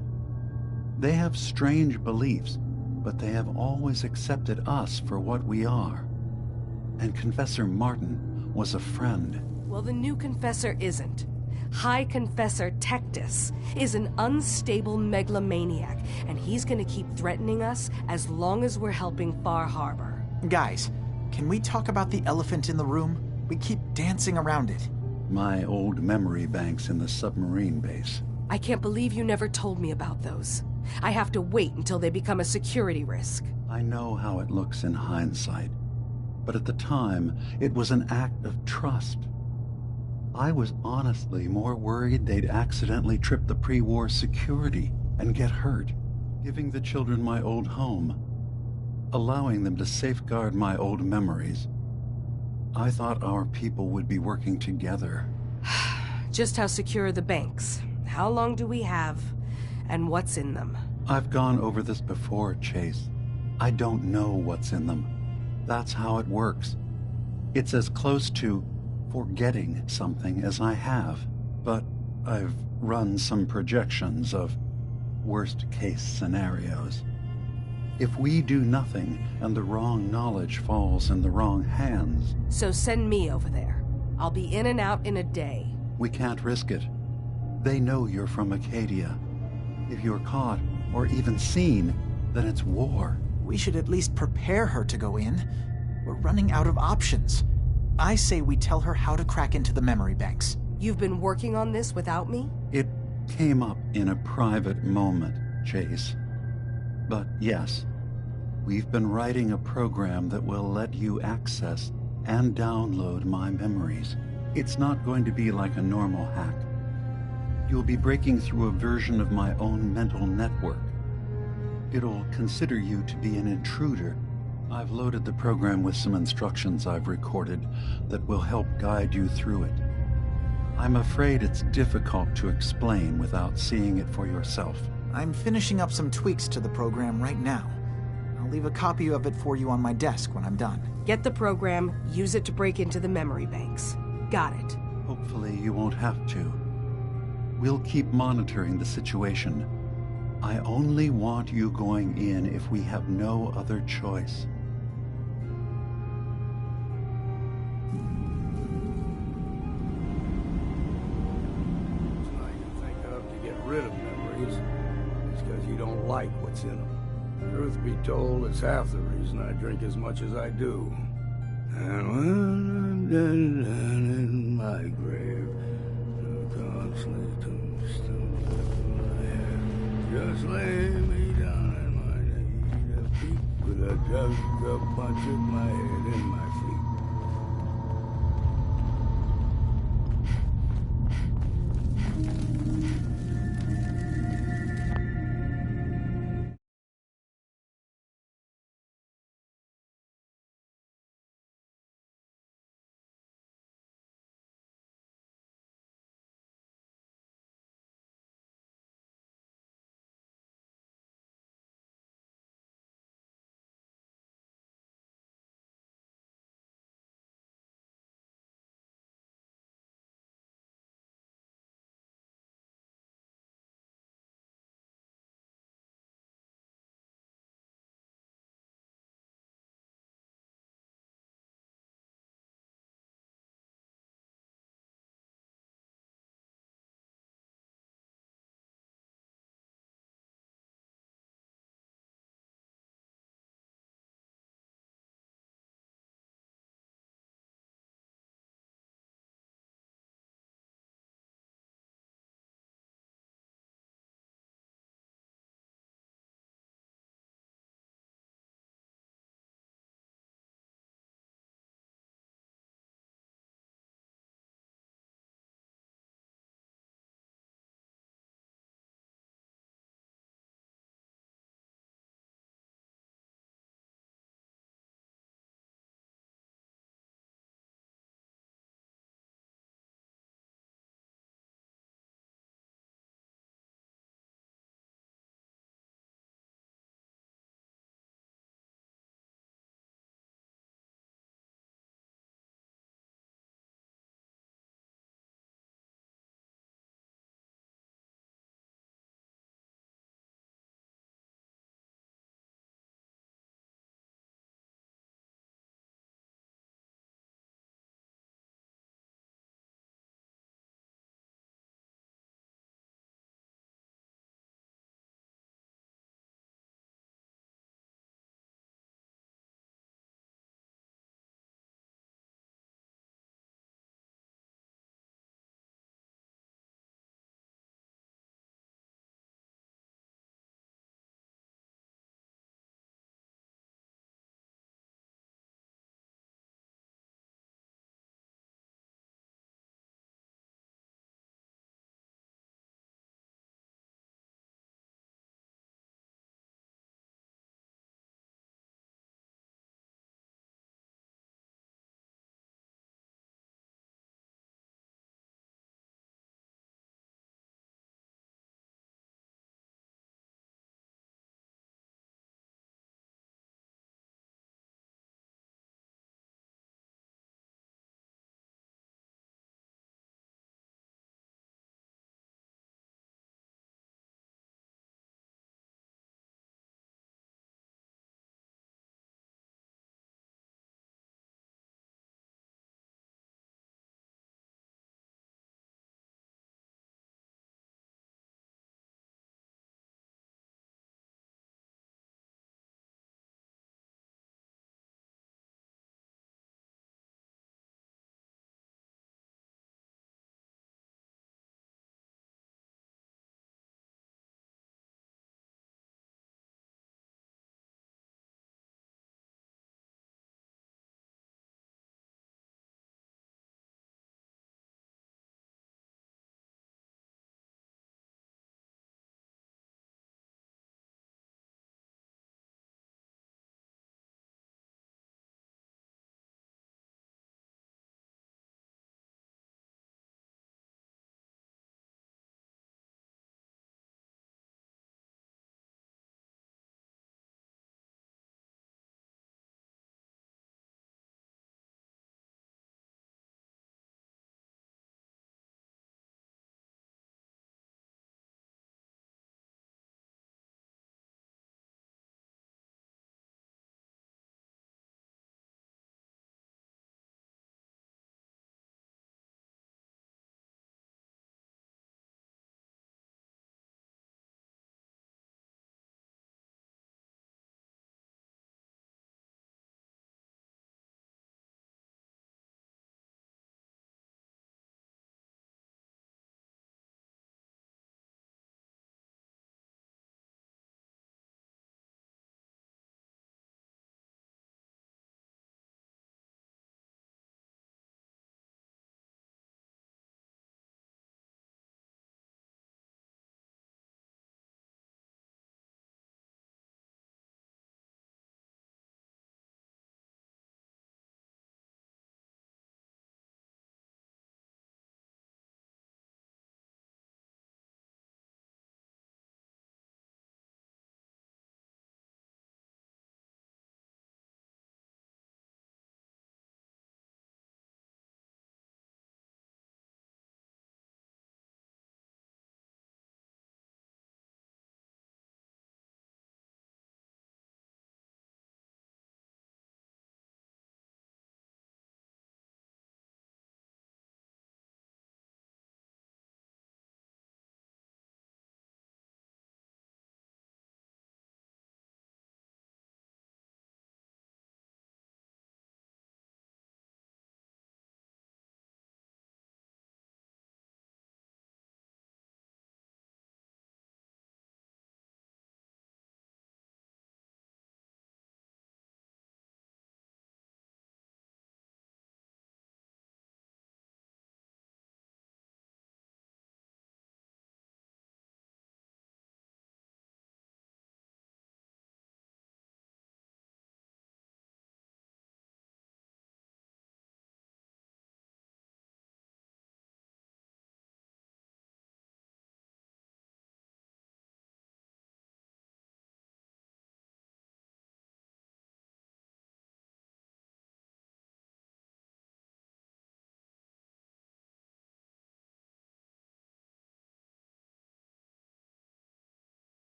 They have strange beliefs, but they have always accepted us for what we are. And Confessor Martin was a friend. Well, the new Confessor isn't. High Confessor Tectus is an unstable megalomaniac, and he's gonna keep threatening us as long as we're helping Far Harbor. Guys, can we talk about the elephant in the room? We keep dancing around it. My old memory banks in the submarine base. I can't believe you never told me about those. I have to wait until they become a security risk. I know how it looks in hindsight, but at the time, it was an act of trust. I was honestly more worried they'd accidentally trip the pre-war security and get hurt, giving the children my old home, allowing them to safeguard my old memories. I thought our people would be working together. Just how secure are the banks? How long do we have? And what's in them? I've gone over this before, Chase. I don't know what's in them. That's how it works. It's as close to forgetting something as I have, but I've run some projections of worst-case scenarios. If we do nothing and the wrong knowledge falls in the wrong hands... So send me over there. I'll be in and out in a day. We can't risk it. They know you're from Acadia. If you're caught, or even seen, then it's war. We should at least prepare her to go in. We're running out of options. I say we tell her how to crack into the memory banks. You've been working on this without me? It came up in a private moment, Chase. But yes, we've been writing a program that will let you access and download my memories. It's not going to be like a normal hack. You'll be breaking through a version of my own mental network. It'll consider you to be an intruder. I've loaded the program with some instructions I've recorded that will help guide you through it. I'm afraid it's difficult to explain without seeing it for yourself. I'm finishing up some tweaks to the program right now. I'll leave a copy of it for you on my desk when I'm done. Get the program, use it to break into the memory banks. Got it. Hopefully you won't have to. We'll keep monitoring the situation. I only want you going in if we have no other choice. Rid of memories. It's because you don't like what's in them. Truth be told, it's half the reason I drink as much as I do. And when I'm dead and in my grave, the constantly tombstone in my head. Just lay me down in my native peak with a just punch of my head in my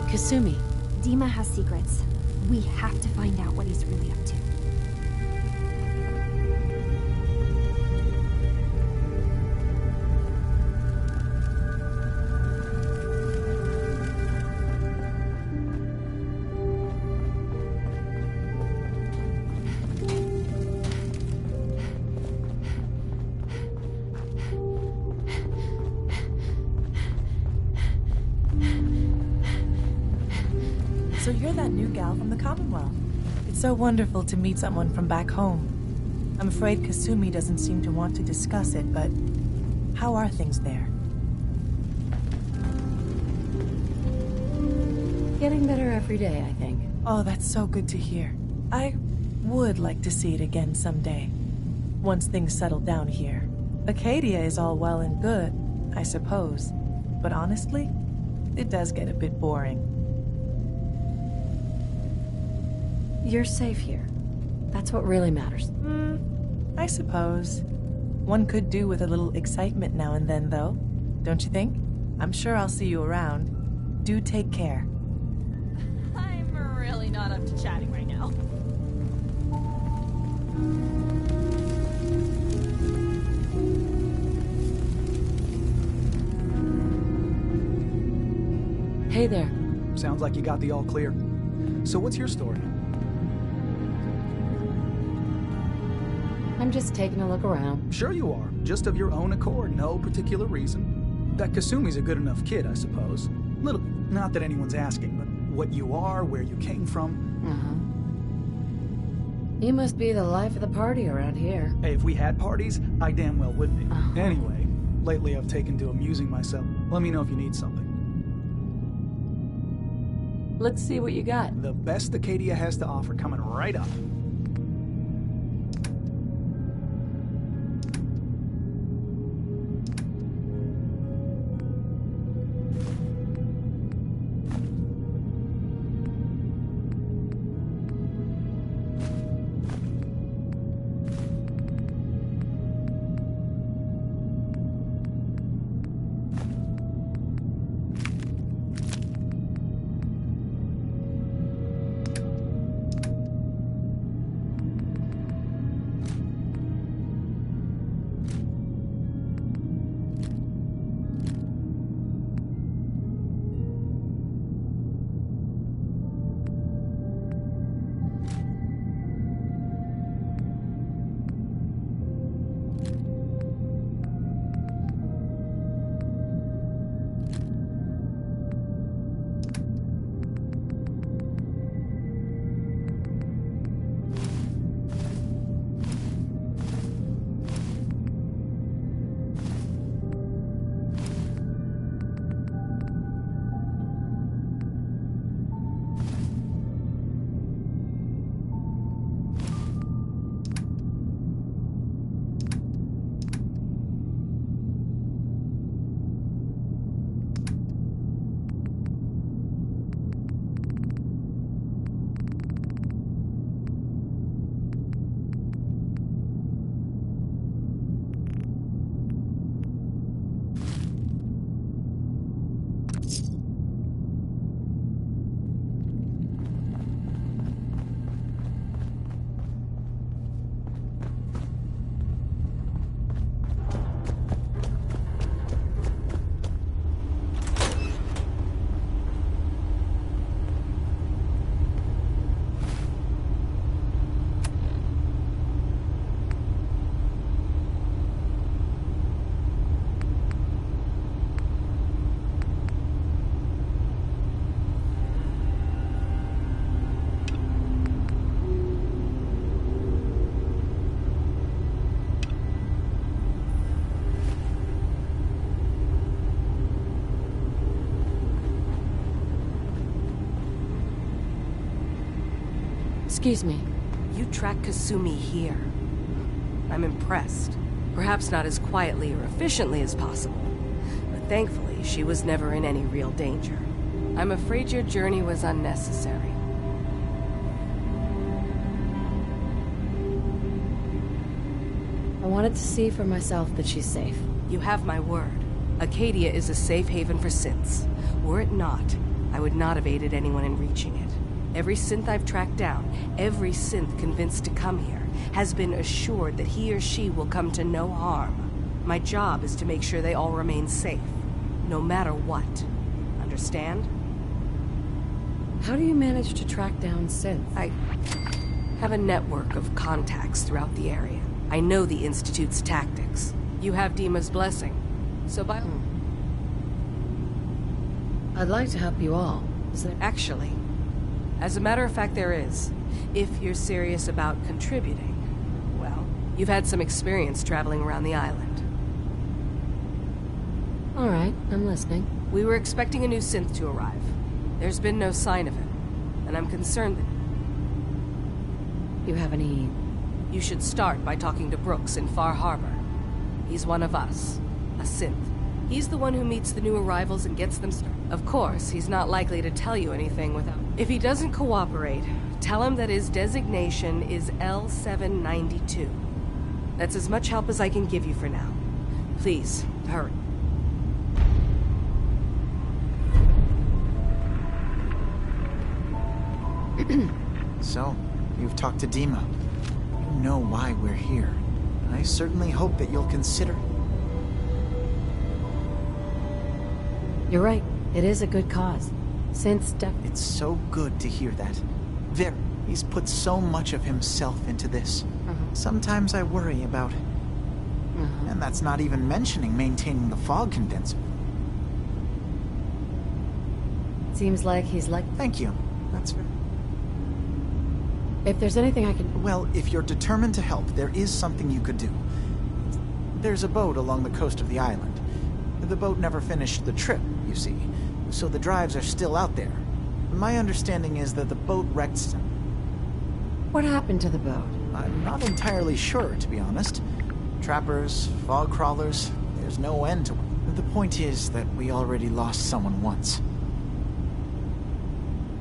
Hey, Kasumi. Dima has secrets. We have to find out what he's really up to. So you're that new gal from the Commonwealth. It's so wonderful to meet someone from back home. I'm afraid Kasumi doesn't seem to want to discuss it, but how are things there? Getting better every day, I think. Oh, that's so good to hear. I would like to see it again someday, once things settle down here. Acadia is all well and good, I suppose, but honestly, it does get a bit boring. You're safe here. That's what really matters. I suppose. One could do with a little excitement now and then, though. Don't you think? I'm sure I'll see you around. Do take care. I'm really not up to chatting right now. Hey there. Sounds like you got the all clear. So what's your story? I'm just taking a look around. Sure you are. Just of your own accord, no particular reason. That Kasumi's a good enough kid, I suppose. Little, not that anyone's asking, but what you are, where you came from. You must be the life of the party around here. Hey, if we had parties, I damn well would be. Anyway, lately I've taken to amusing myself. Let me know if you need something. Let's see what you got. The best Acadia has to offer coming right up. Excuse me. You tracked Kasumi here. I'm impressed. Perhaps not as quietly or efficiently as possible, but thankfully she was never in any real danger. I'm afraid your journey was unnecessary. I wanted to see for myself that she's safe. You have my word. Acadia is a safe haven for synths. Were it not, I would not have aided anyone in reaching it. Every synth I've tracked down, every synth convinced to come here, has been assured that he or she will come to no harm. My job is to make sure they all remain safe, no matter what. Understand? How do you manage to track down synths? I have a network of contacts throughout the area. I know the Institute's tactics. You have Dima's blessing, so by all... I'd like to help you all. Is there... Actually, as a matter of fact, there is. If you're serious about contributing, well, you've had some experience traveling around the island. All right, I'm listening. We were expecting a new synth to arrive. There's been no sign of him, and I'm concerned that... You have any... You should start by talking to Brooks in Far Harbor. He's one of us, a synth. He's the one who meets the new arrivals and gets them started. Of course, he's not likely to tell you anything without... If he doesn't cooperate, tell him that his designation is L792. That's as much help as I can give you for now. Please, hurry. So, you've talked to Dima. You know why we're here. I certainly hope that you'll consider... You're right. It is a good cause. Since It's so good to hear that. Very. He's put so much of himself into this. Sometimes I worry about... And that's not even mentioning maintaining the fog condenser. Seems like he's like... Thank you. That's very... If there's anything I can... Well, if you're determined to help, there is something you could do. There's a boat along the coast of the island. The boat never finished the trip, you see, so the drives are still out there. My understanding is that the boat wrecked... What happened to the boat? I'm not entirely sure, to be honest. Trappers, fog crawlers, there's no end to it. The point is that we already lost someone once.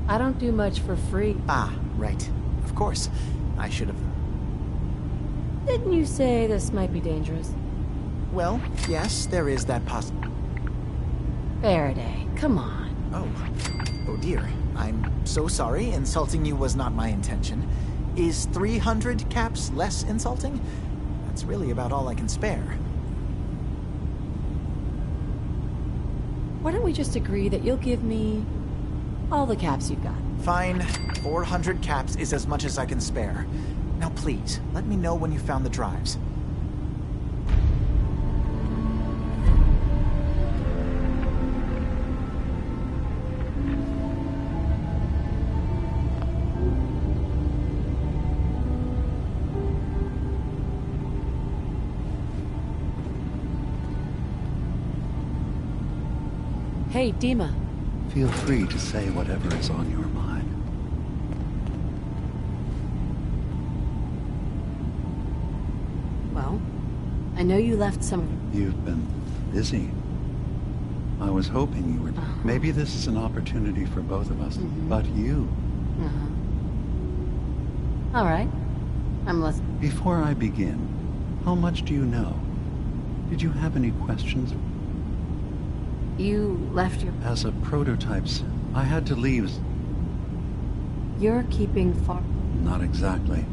I don't do much for free. Ah, right. Of course. I should have... Didn't you say this might be dangerous? Well, yes, there is that possibility. Faraday, come on. Oh dear. I'm so sorry. Insulting you was not my intention. Is 300 caps less insulting? That's really about all I can spare. Why don't we just agree that you'll give me all the caps you've got? Fine. 400 caps is as much as I can spare. Now please, let me know when you found the drives. Hey, Dima. Feel free to say whatever is on your mind. Well, I know you left some... You've been busy. I was hoping you would... Maybe this is an opportunity for both of us, but you... All right. I'm listening. Before I begin, how much do you know? Did you have any questions? You left your... As a prototype, I had to leave. You're keeping far... Not exactly.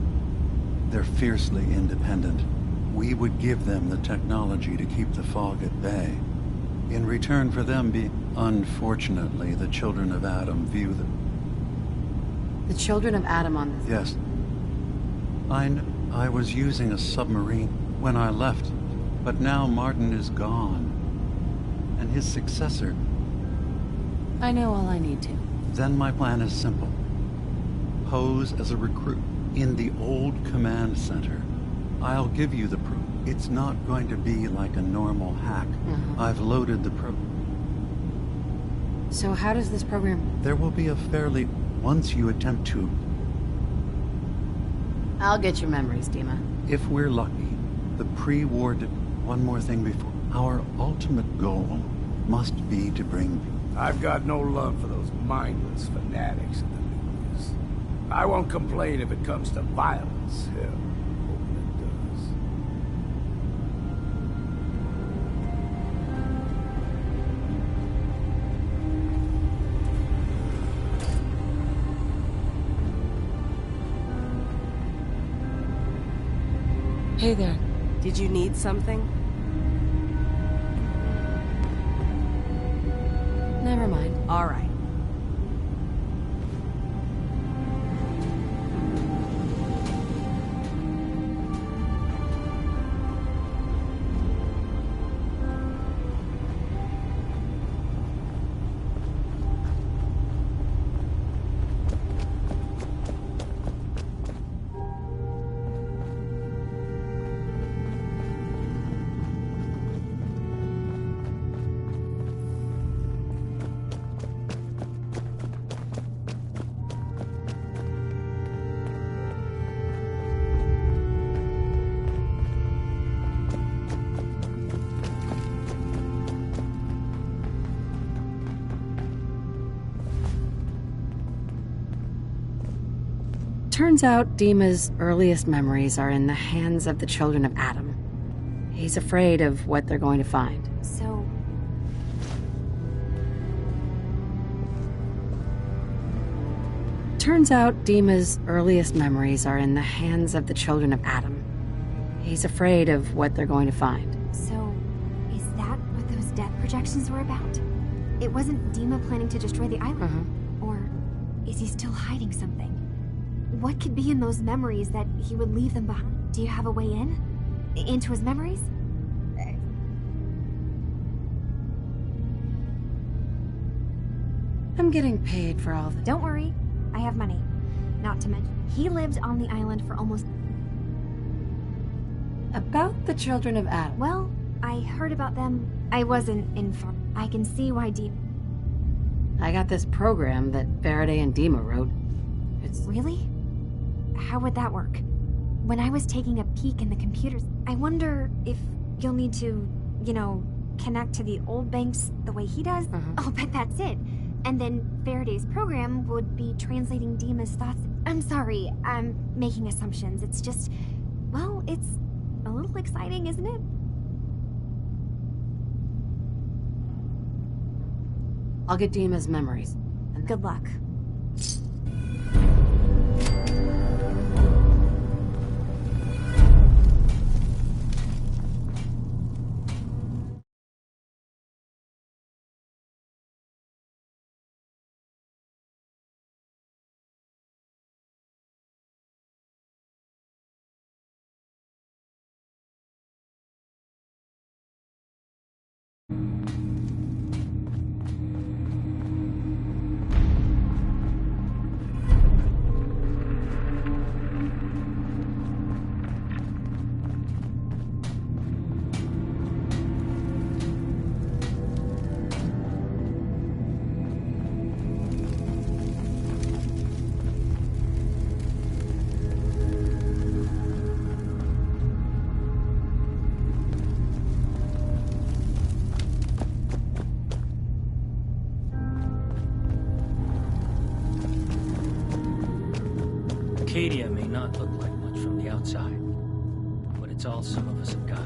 They're fiercely independent. We would give them the technology to keep the fog at bay. In return for them being... Unfortunately, the children of Adam view them. The children of Adam on this... Yes. I was using a submarine when I left, but now Martin is gone. And his successor. I know all I need to. Then my plan is simple. Pose as a recruit in the old command center. I'll give you the proof. It's not going to be like a normal hack. I've loaded the So how does this program... There will be a fairly... Once you attempt to... I'll get your memories, Dima. If we're lucky, the pre-war... One more thing before... Our ultimate goal must be to bring... I've got no love for those mindless fanatics in the news. I won't complain if it comes to violence. Hell, hoping it does. Hey there. Did you need something? Never mind. All right. Turns out Dima's earliest memories are in the hands of the children of Adam. He's afraid of what they're going to find. So... Turns out Dima's earliest memories are in the hands of the children of Adam. He's afraid of what they're going to find. So, is that what those death projections were about? It wasn't Dima planning to destroy the island? Or is he still hiding something? What could be in those memories that he would leave them behind? Do you have a way in? Into his memories? I'm getting paid for all this. Don't worry, I have money. Not to mention, he lived on the island for almost... About the children of Adam. Well, I heard about them. I wasn't informed. I can see why Dima... I got this program that Faraday and Dima wrote. It's... Really? How would that work? When I was taking a peek in the computers, I wonder if you'll need to, you know, connect to the old banks the way he does. I'll bet that's it. And then Faraday's program would be translating Dima's thoughts. I'm sorry, I'm making assumptions. It's just, well, it's a little exciting, isn't it? I'll get Dima's memories. And good luck. Acadia may not look like much from the outside, but it's all some of us have got.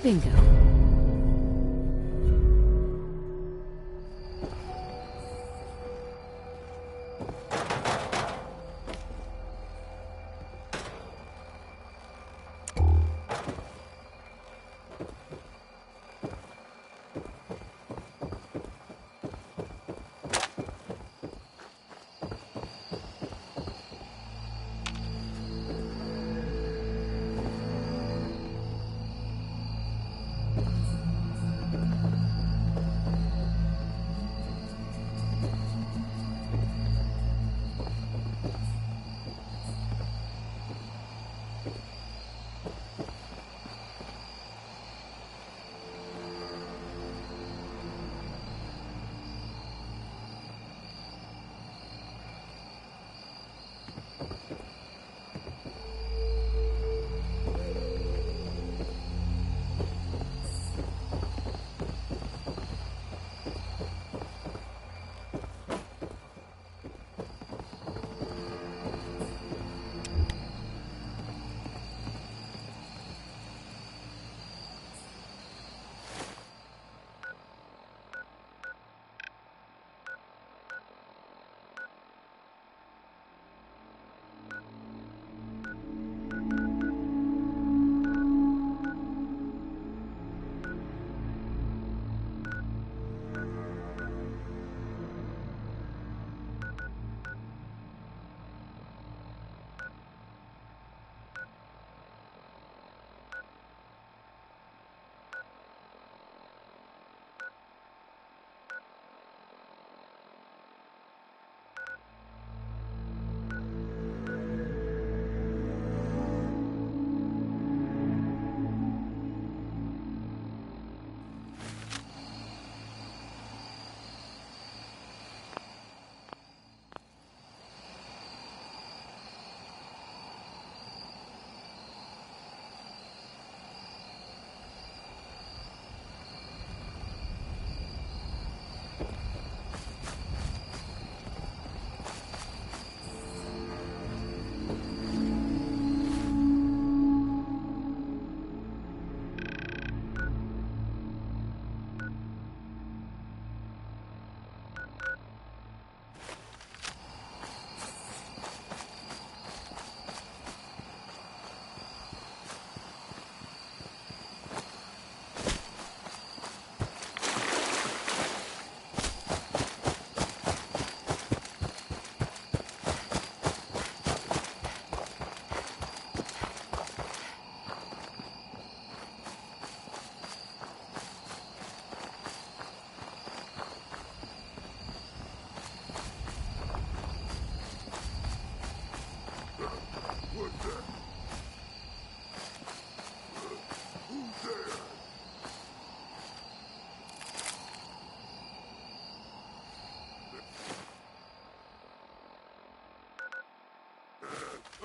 Bingo.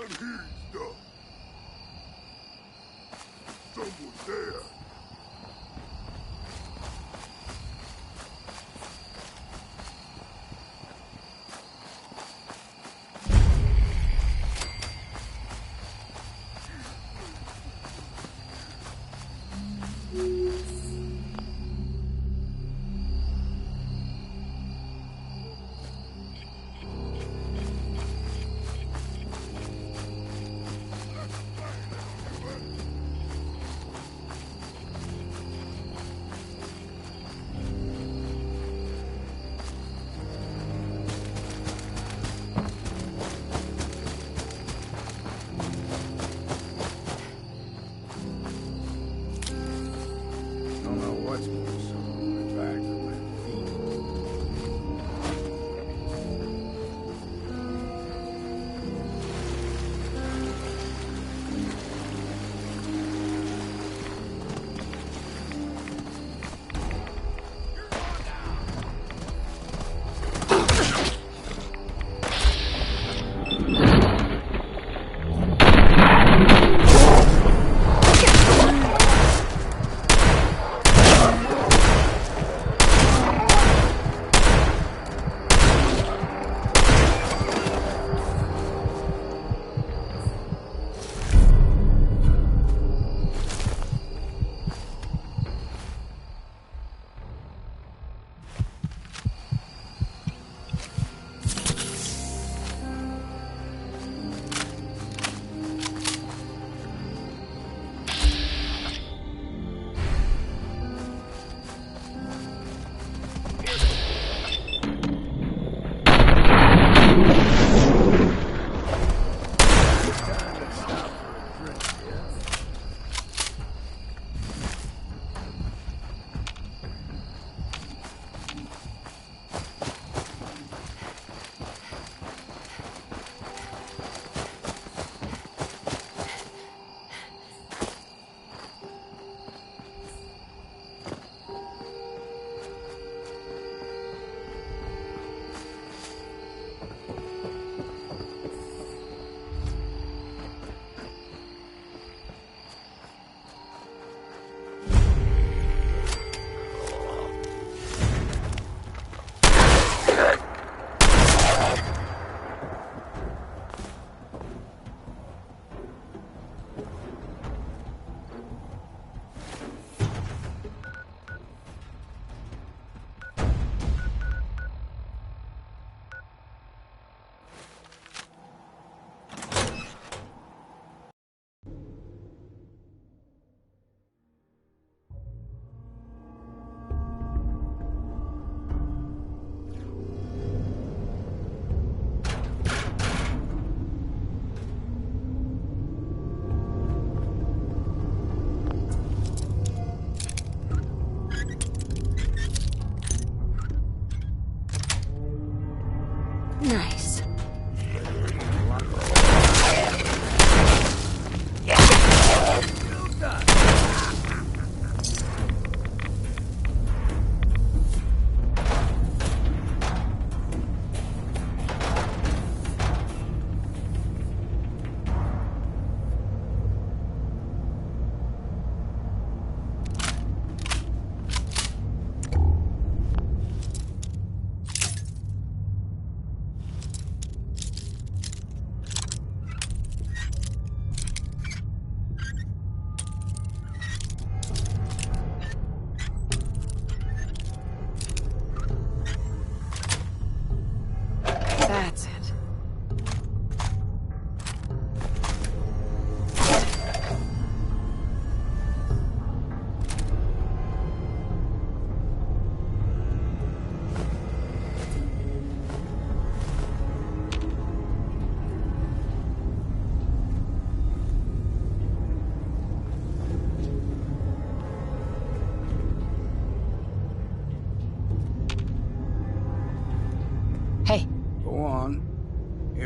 And he's done. Someone there.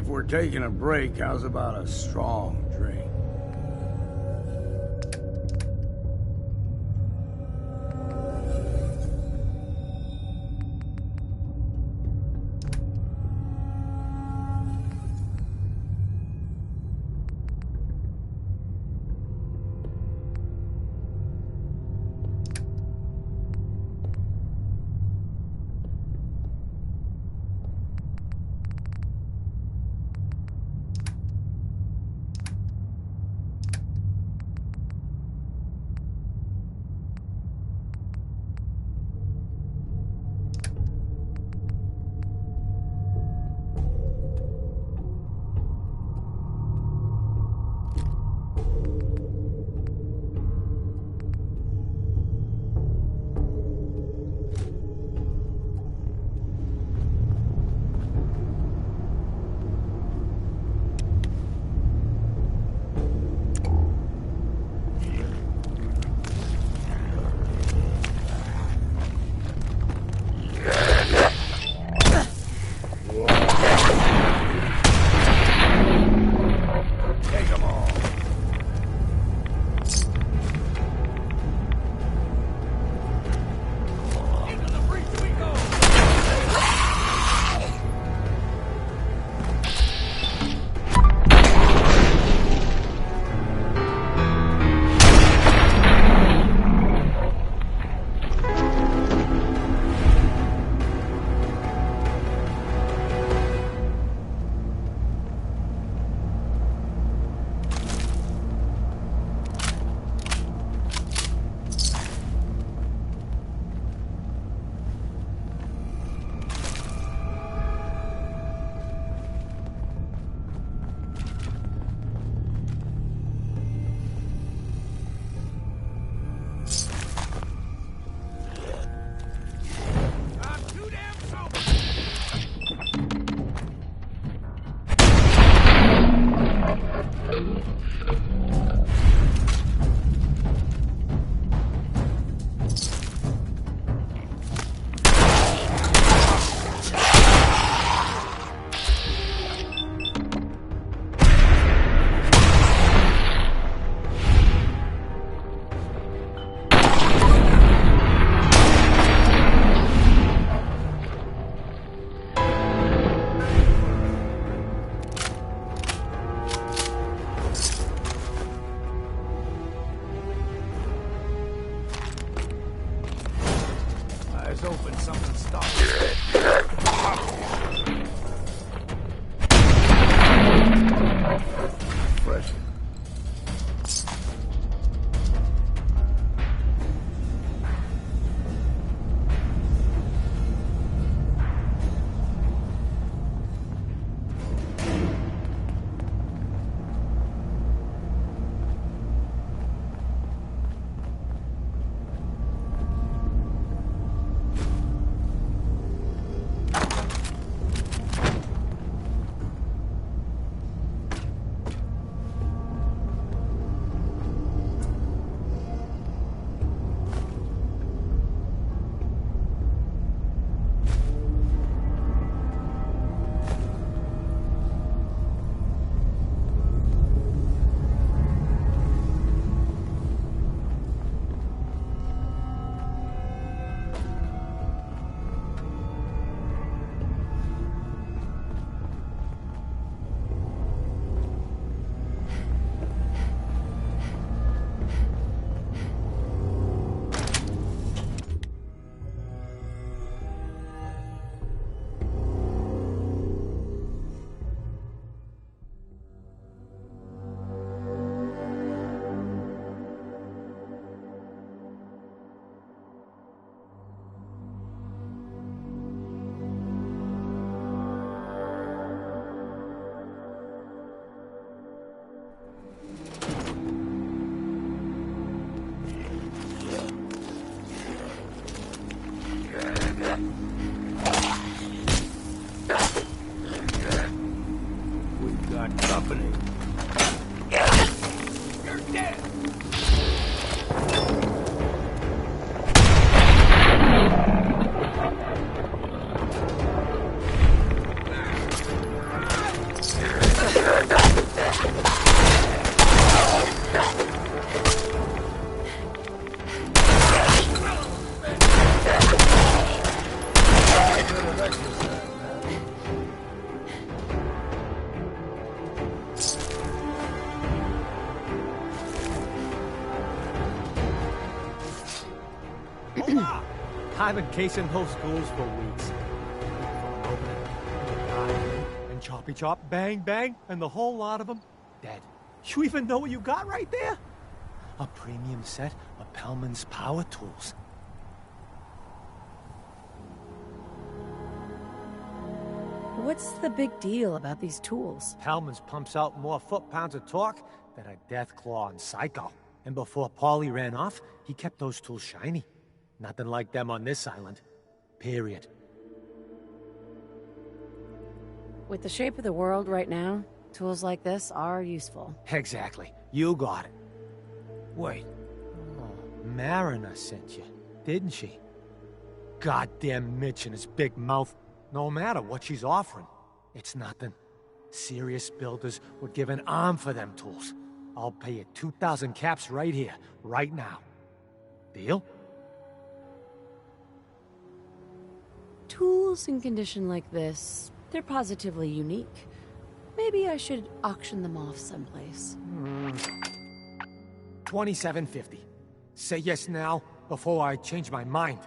If we're taking a break, how's about a strong drink? Open, something stopped. Fresh. I've been casing those schools for weeks. And choppy chop, bang bang, and the whole lot of them dead. You even know what you got right there? A premium set of Pellman's power tools. What's the big deal about these tools? Pellman's pumps out more foot-pounds of torque than a Deathclaw and Psycho. And before Paulie ran off, he kept those tools shiny. Nothing like them on this island. Period. With the shape of the world right now, tools like this are useful. Exactly. You got it. Wait. Oh, Mariner sent you, didn't she? Goddamn Mitch and his big mouth. No matter what she's offering, it's nothing. Serious builders would give an arm for them tools. I'll pay you 2,000 caps right here, right now. Deal? Tools in condition like this, they're positively unique. Maybe I should auction them off someplace. $27.50. Say yes now, before I change my mind.